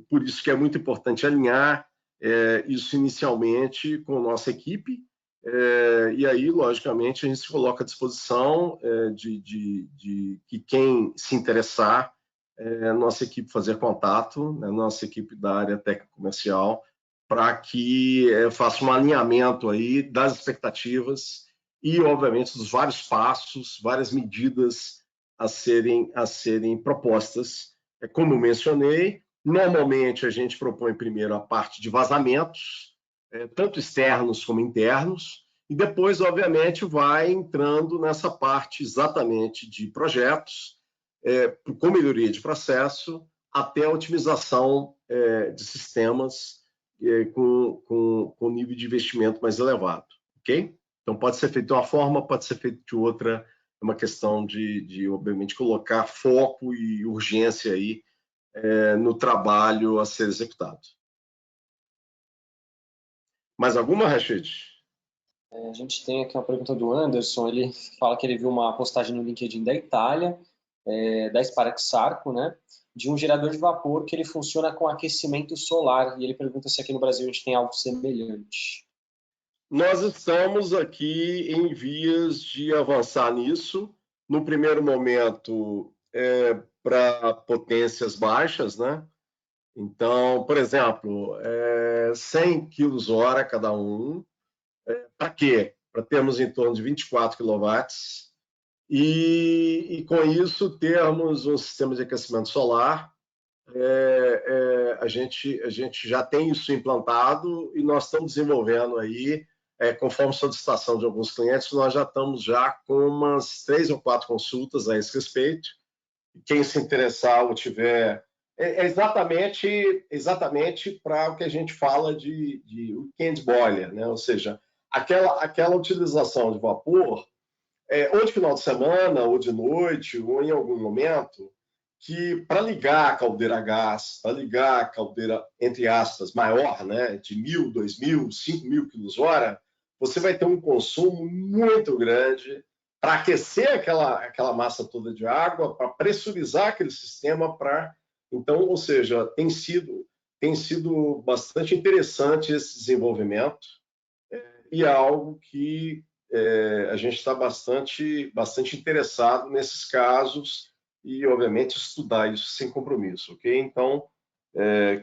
por isso que é muito importante alinhar isso inicialmente com a nossa equipe, e aí, logicamente, a gente se coloca à disposição de que quem se interessar, nossa equipe fazer contato, né, nossa equipe da área técnica comercial, para que faça um alinhamento aí das expectativas e, obviamente, dos vários passos, várias medidas a serem propostas. Como eu mencionei, normalmente a gente propõe primeiro a parte de vazamentos, tanto externos como internos, e depois, obviamente, vai entrando nessa parte exatamente de projetos, com melhoria de processo, até a otimização de sistemas com nível de investimento mais elevado, ok? Então, pode ser feito de uma forma, pode ser feito de outra, é uma questão de obviamente, colocar foco e urgência aí no trabalho a ser executado. Mais alguma, Rashid? A gente tem aqui uma pergunta do Anderson, ele fala que ele viu uma postagem no LinkedIn da Itália, da Spirax Sarco, né, de um gerador de vapor que ele funciona com aquecimento solar, e ele pergunta se aqui no Brasil a gente tem algo semelhante. Nós estamos aqui em vias de avançar nisso. No primeiro momento, para potências baixas, né? Então, por exemplo, 100 kWh cada um, Para quê? Para termos em torno de 24 quilowatts e com isso termos um sistema de aquecimento solar. A gente já tem isso implantado e nós estamos desenvolvendo aí, conforme solicitação de alguns clientes, nós já estamos já com umas 3 ou 4 consultas a esse respeito. Quem se interessar ou tiver... exatamente para o que a gente fala de weekend boiler, né? Ou seja, aquela utilização de vapor, ou de final de semana, ou de noite, ou em algum momento, que para ligar a caldeira a gás, para ligar a caldeira, entre aspas, maior, né, de 1.000, 2.000, 5.000 quilos-hora, você vai ter um consumo muito grande para aquecer aquela massa toda de água, para pressurizar aquele sistema. Então, ou seja, tem sido bastante interessante esse desenvolvimento e é algo que a gente está bastante interessado nesses casos e, obviamente, estudar isso sem compromisso, ok? Então,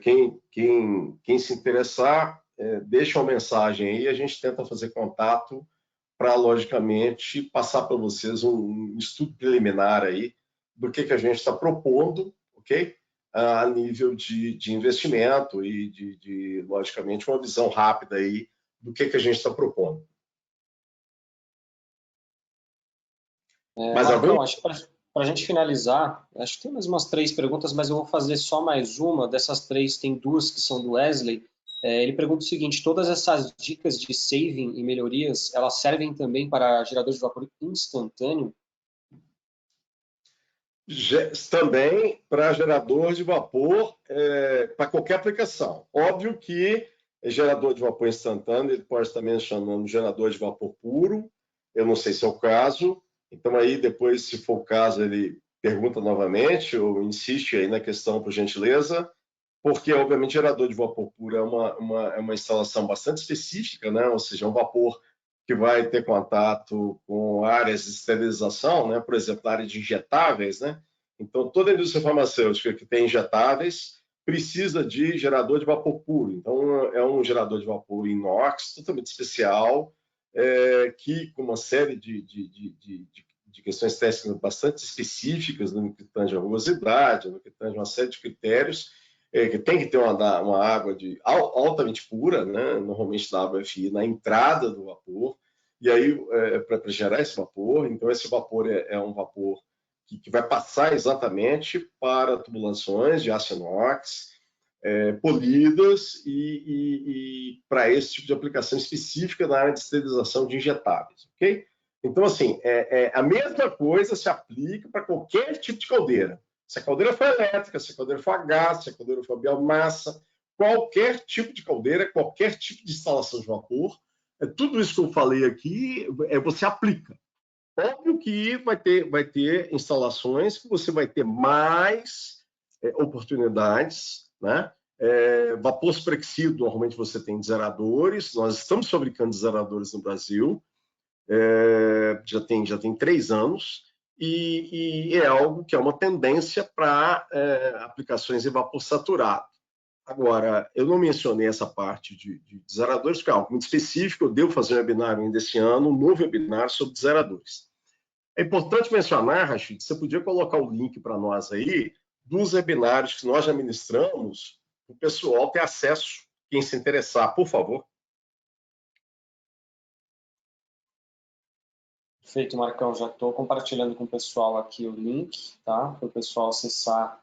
quem se interessar, deixa uma mensagem aí, a gente tenta fazer contato para, logicamente, passar para vocês um estudo preliminar aí do que a gente está propondo, ok? A nível de investimento e logicamente, uma visão rápida aí do que a gente está propondo. Marcão, acho que para a gente finalizar, acho que tem mais umas 3 perguntas, mas eu vou fazer só mais uma. Dessas 3, tem 2 que são do Wesley. Ele pergunta o seguinte: todas essas dicas de saving e melhorias, elas servem também para gerador de vapor instantâneo? Também para gerador de vapor, para qualquer aplicação. Óbvio que gerador de vapor instantâneo, ele pode estar mencionando gerador de vapor puro, eu não sei se é o caso, então aí depois, se for o caso, ele pergunta novamente ou insiste aí na questão, por gentileza, porque obviamente gerador de vapor puro é uma instalação bastante específica, né? Ou seja, um vapor que vai ter contato com áreas de esterilização, né? Por exemplo, a área de injetáveis, né? Então, toda a indústria farmacêutica que tem injetáveis precisa de gerador de vapor puro. Então, é um gerador de vapor inox totalmente especial, que com uma série de questões técnicas bastante específicas no que tange a rugosidade, no que tange uma série de critérios, que tem que ter uma água altamente pura, né? Normalmente da WFI, na entrada do vapor, e aí para gerar esse vapor. Então, esse vapor é um vapor que vai passar exatamente para tubulações de aço inox, polidas e para esse tipo de aplicação específica na área de esterilização de injetáveis, ok? Então, assim, a mesma coisa se aplica para qualquer tipo de caldeira. Se a caldeira for elétrica, se a caldeira for a gás, se a caldeira for a biomassa, qualquer tipo de caldeira, qualquer tipo de instalação de vapor, tudo isso que eu falei aqui, você aplica. Óbvio que vai ter instalações que você vai ter mais oportunidades, né? Vapor superexcido, normalmente você tem dezeradores, nós estamos fabricando dezeradores no Brasil, já tem 3 anos, e é algo que é uma tendência para aplicações em vapor saturado. Agora, eu não mencionei essa parte de dezeradores, porque é algo muito específico, eu devo fazer um webinar ainda esse ano, um novo webinar sobre dezeradores. É importante mencionar, Rachid, você podia colocar o link para nós aí, dos webinários que nós já ministramos, para o pessoal ter acesso, quem se interessar, por favor. Perfeito, Marcão. Já estou compartilhando com o pessoal aqui o link, tá? Para o pessoal acessar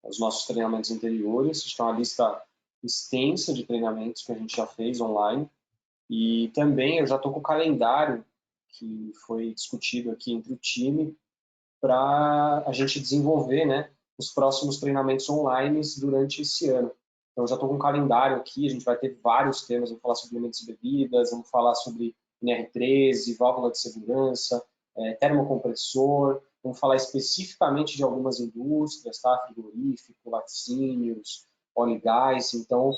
os nossos treinamentos anteriores. Está uma lista extensa de treinamentos que a gente já fez online. E também eu já estou com o calendário que foi discutido aqui entre o time para a gente desenvolver, né, os próximos treinamentos online durante esse ano. Então, eu já estou com um calendário aqui, a gente vai ter vários temas, vamos falar sobre alimentos e bebidas, vamos falar sobre NR13, válvula de segurança, termocompressor, vamos falar especificamente de algumas indústrias, tá? Frigorífico, laticínios, óleo e gás. Então,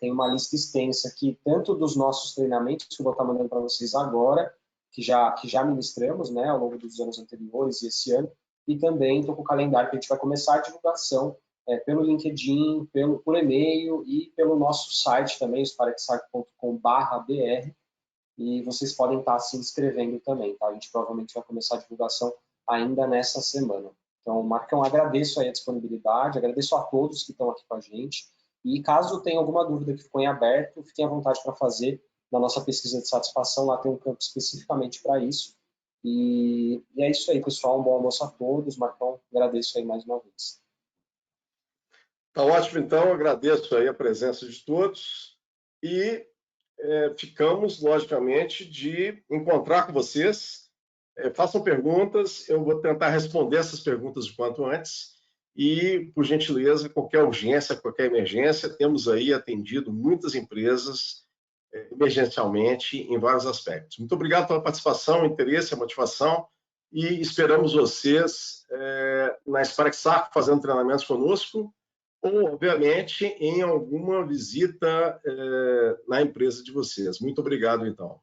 tem uma lista extensa aqui, tanto dos nossos treinamentos, que eu vou estar mandando para vocês agora, que já ministramos, né, ao longo dos anos anteriores e esse ano, e também estou com o calendário que a gente vai começar a divulgação pelo LinkedIn, por e-mail e pelo nosso site também, sparexarc.com.br, e vocês podem estar se inscrevendo também, tá? A gente provavelmente vai começar a divulgação ainda nessa semana. Então, Marcão, agradeço aí a disponibilidade, agradeço a todos que estão aqui com a gente, e caso tenha alguma dúvida que ficou em aberto, fiquem à vontade para fazer na nossa pesquisa de satisfação, lá tem um campo especificamente para isso. E é isso aí, pessoal, um bom almoço a todos. Marcão, agradeço aí mais uma vez. Tá ótimo, então, agradeço aí a presença de todos e ficamos, logicamente, de encontrar com vocês. Façam perguntas, eu vou tentar responder essas perguntas o quanto antes e, por gentileza, qualquer urgência, qualquer emergência, temos aí atendido muitas empresas emergencialmente em vários aspectos. Muito obrigado pela participação, interesse, a motivação e esperamos vocês na Spark Sarco fazendo treinamentos conosco ou, obviamente, em alguma visita na empresa de vocês. Muito obrigado, então.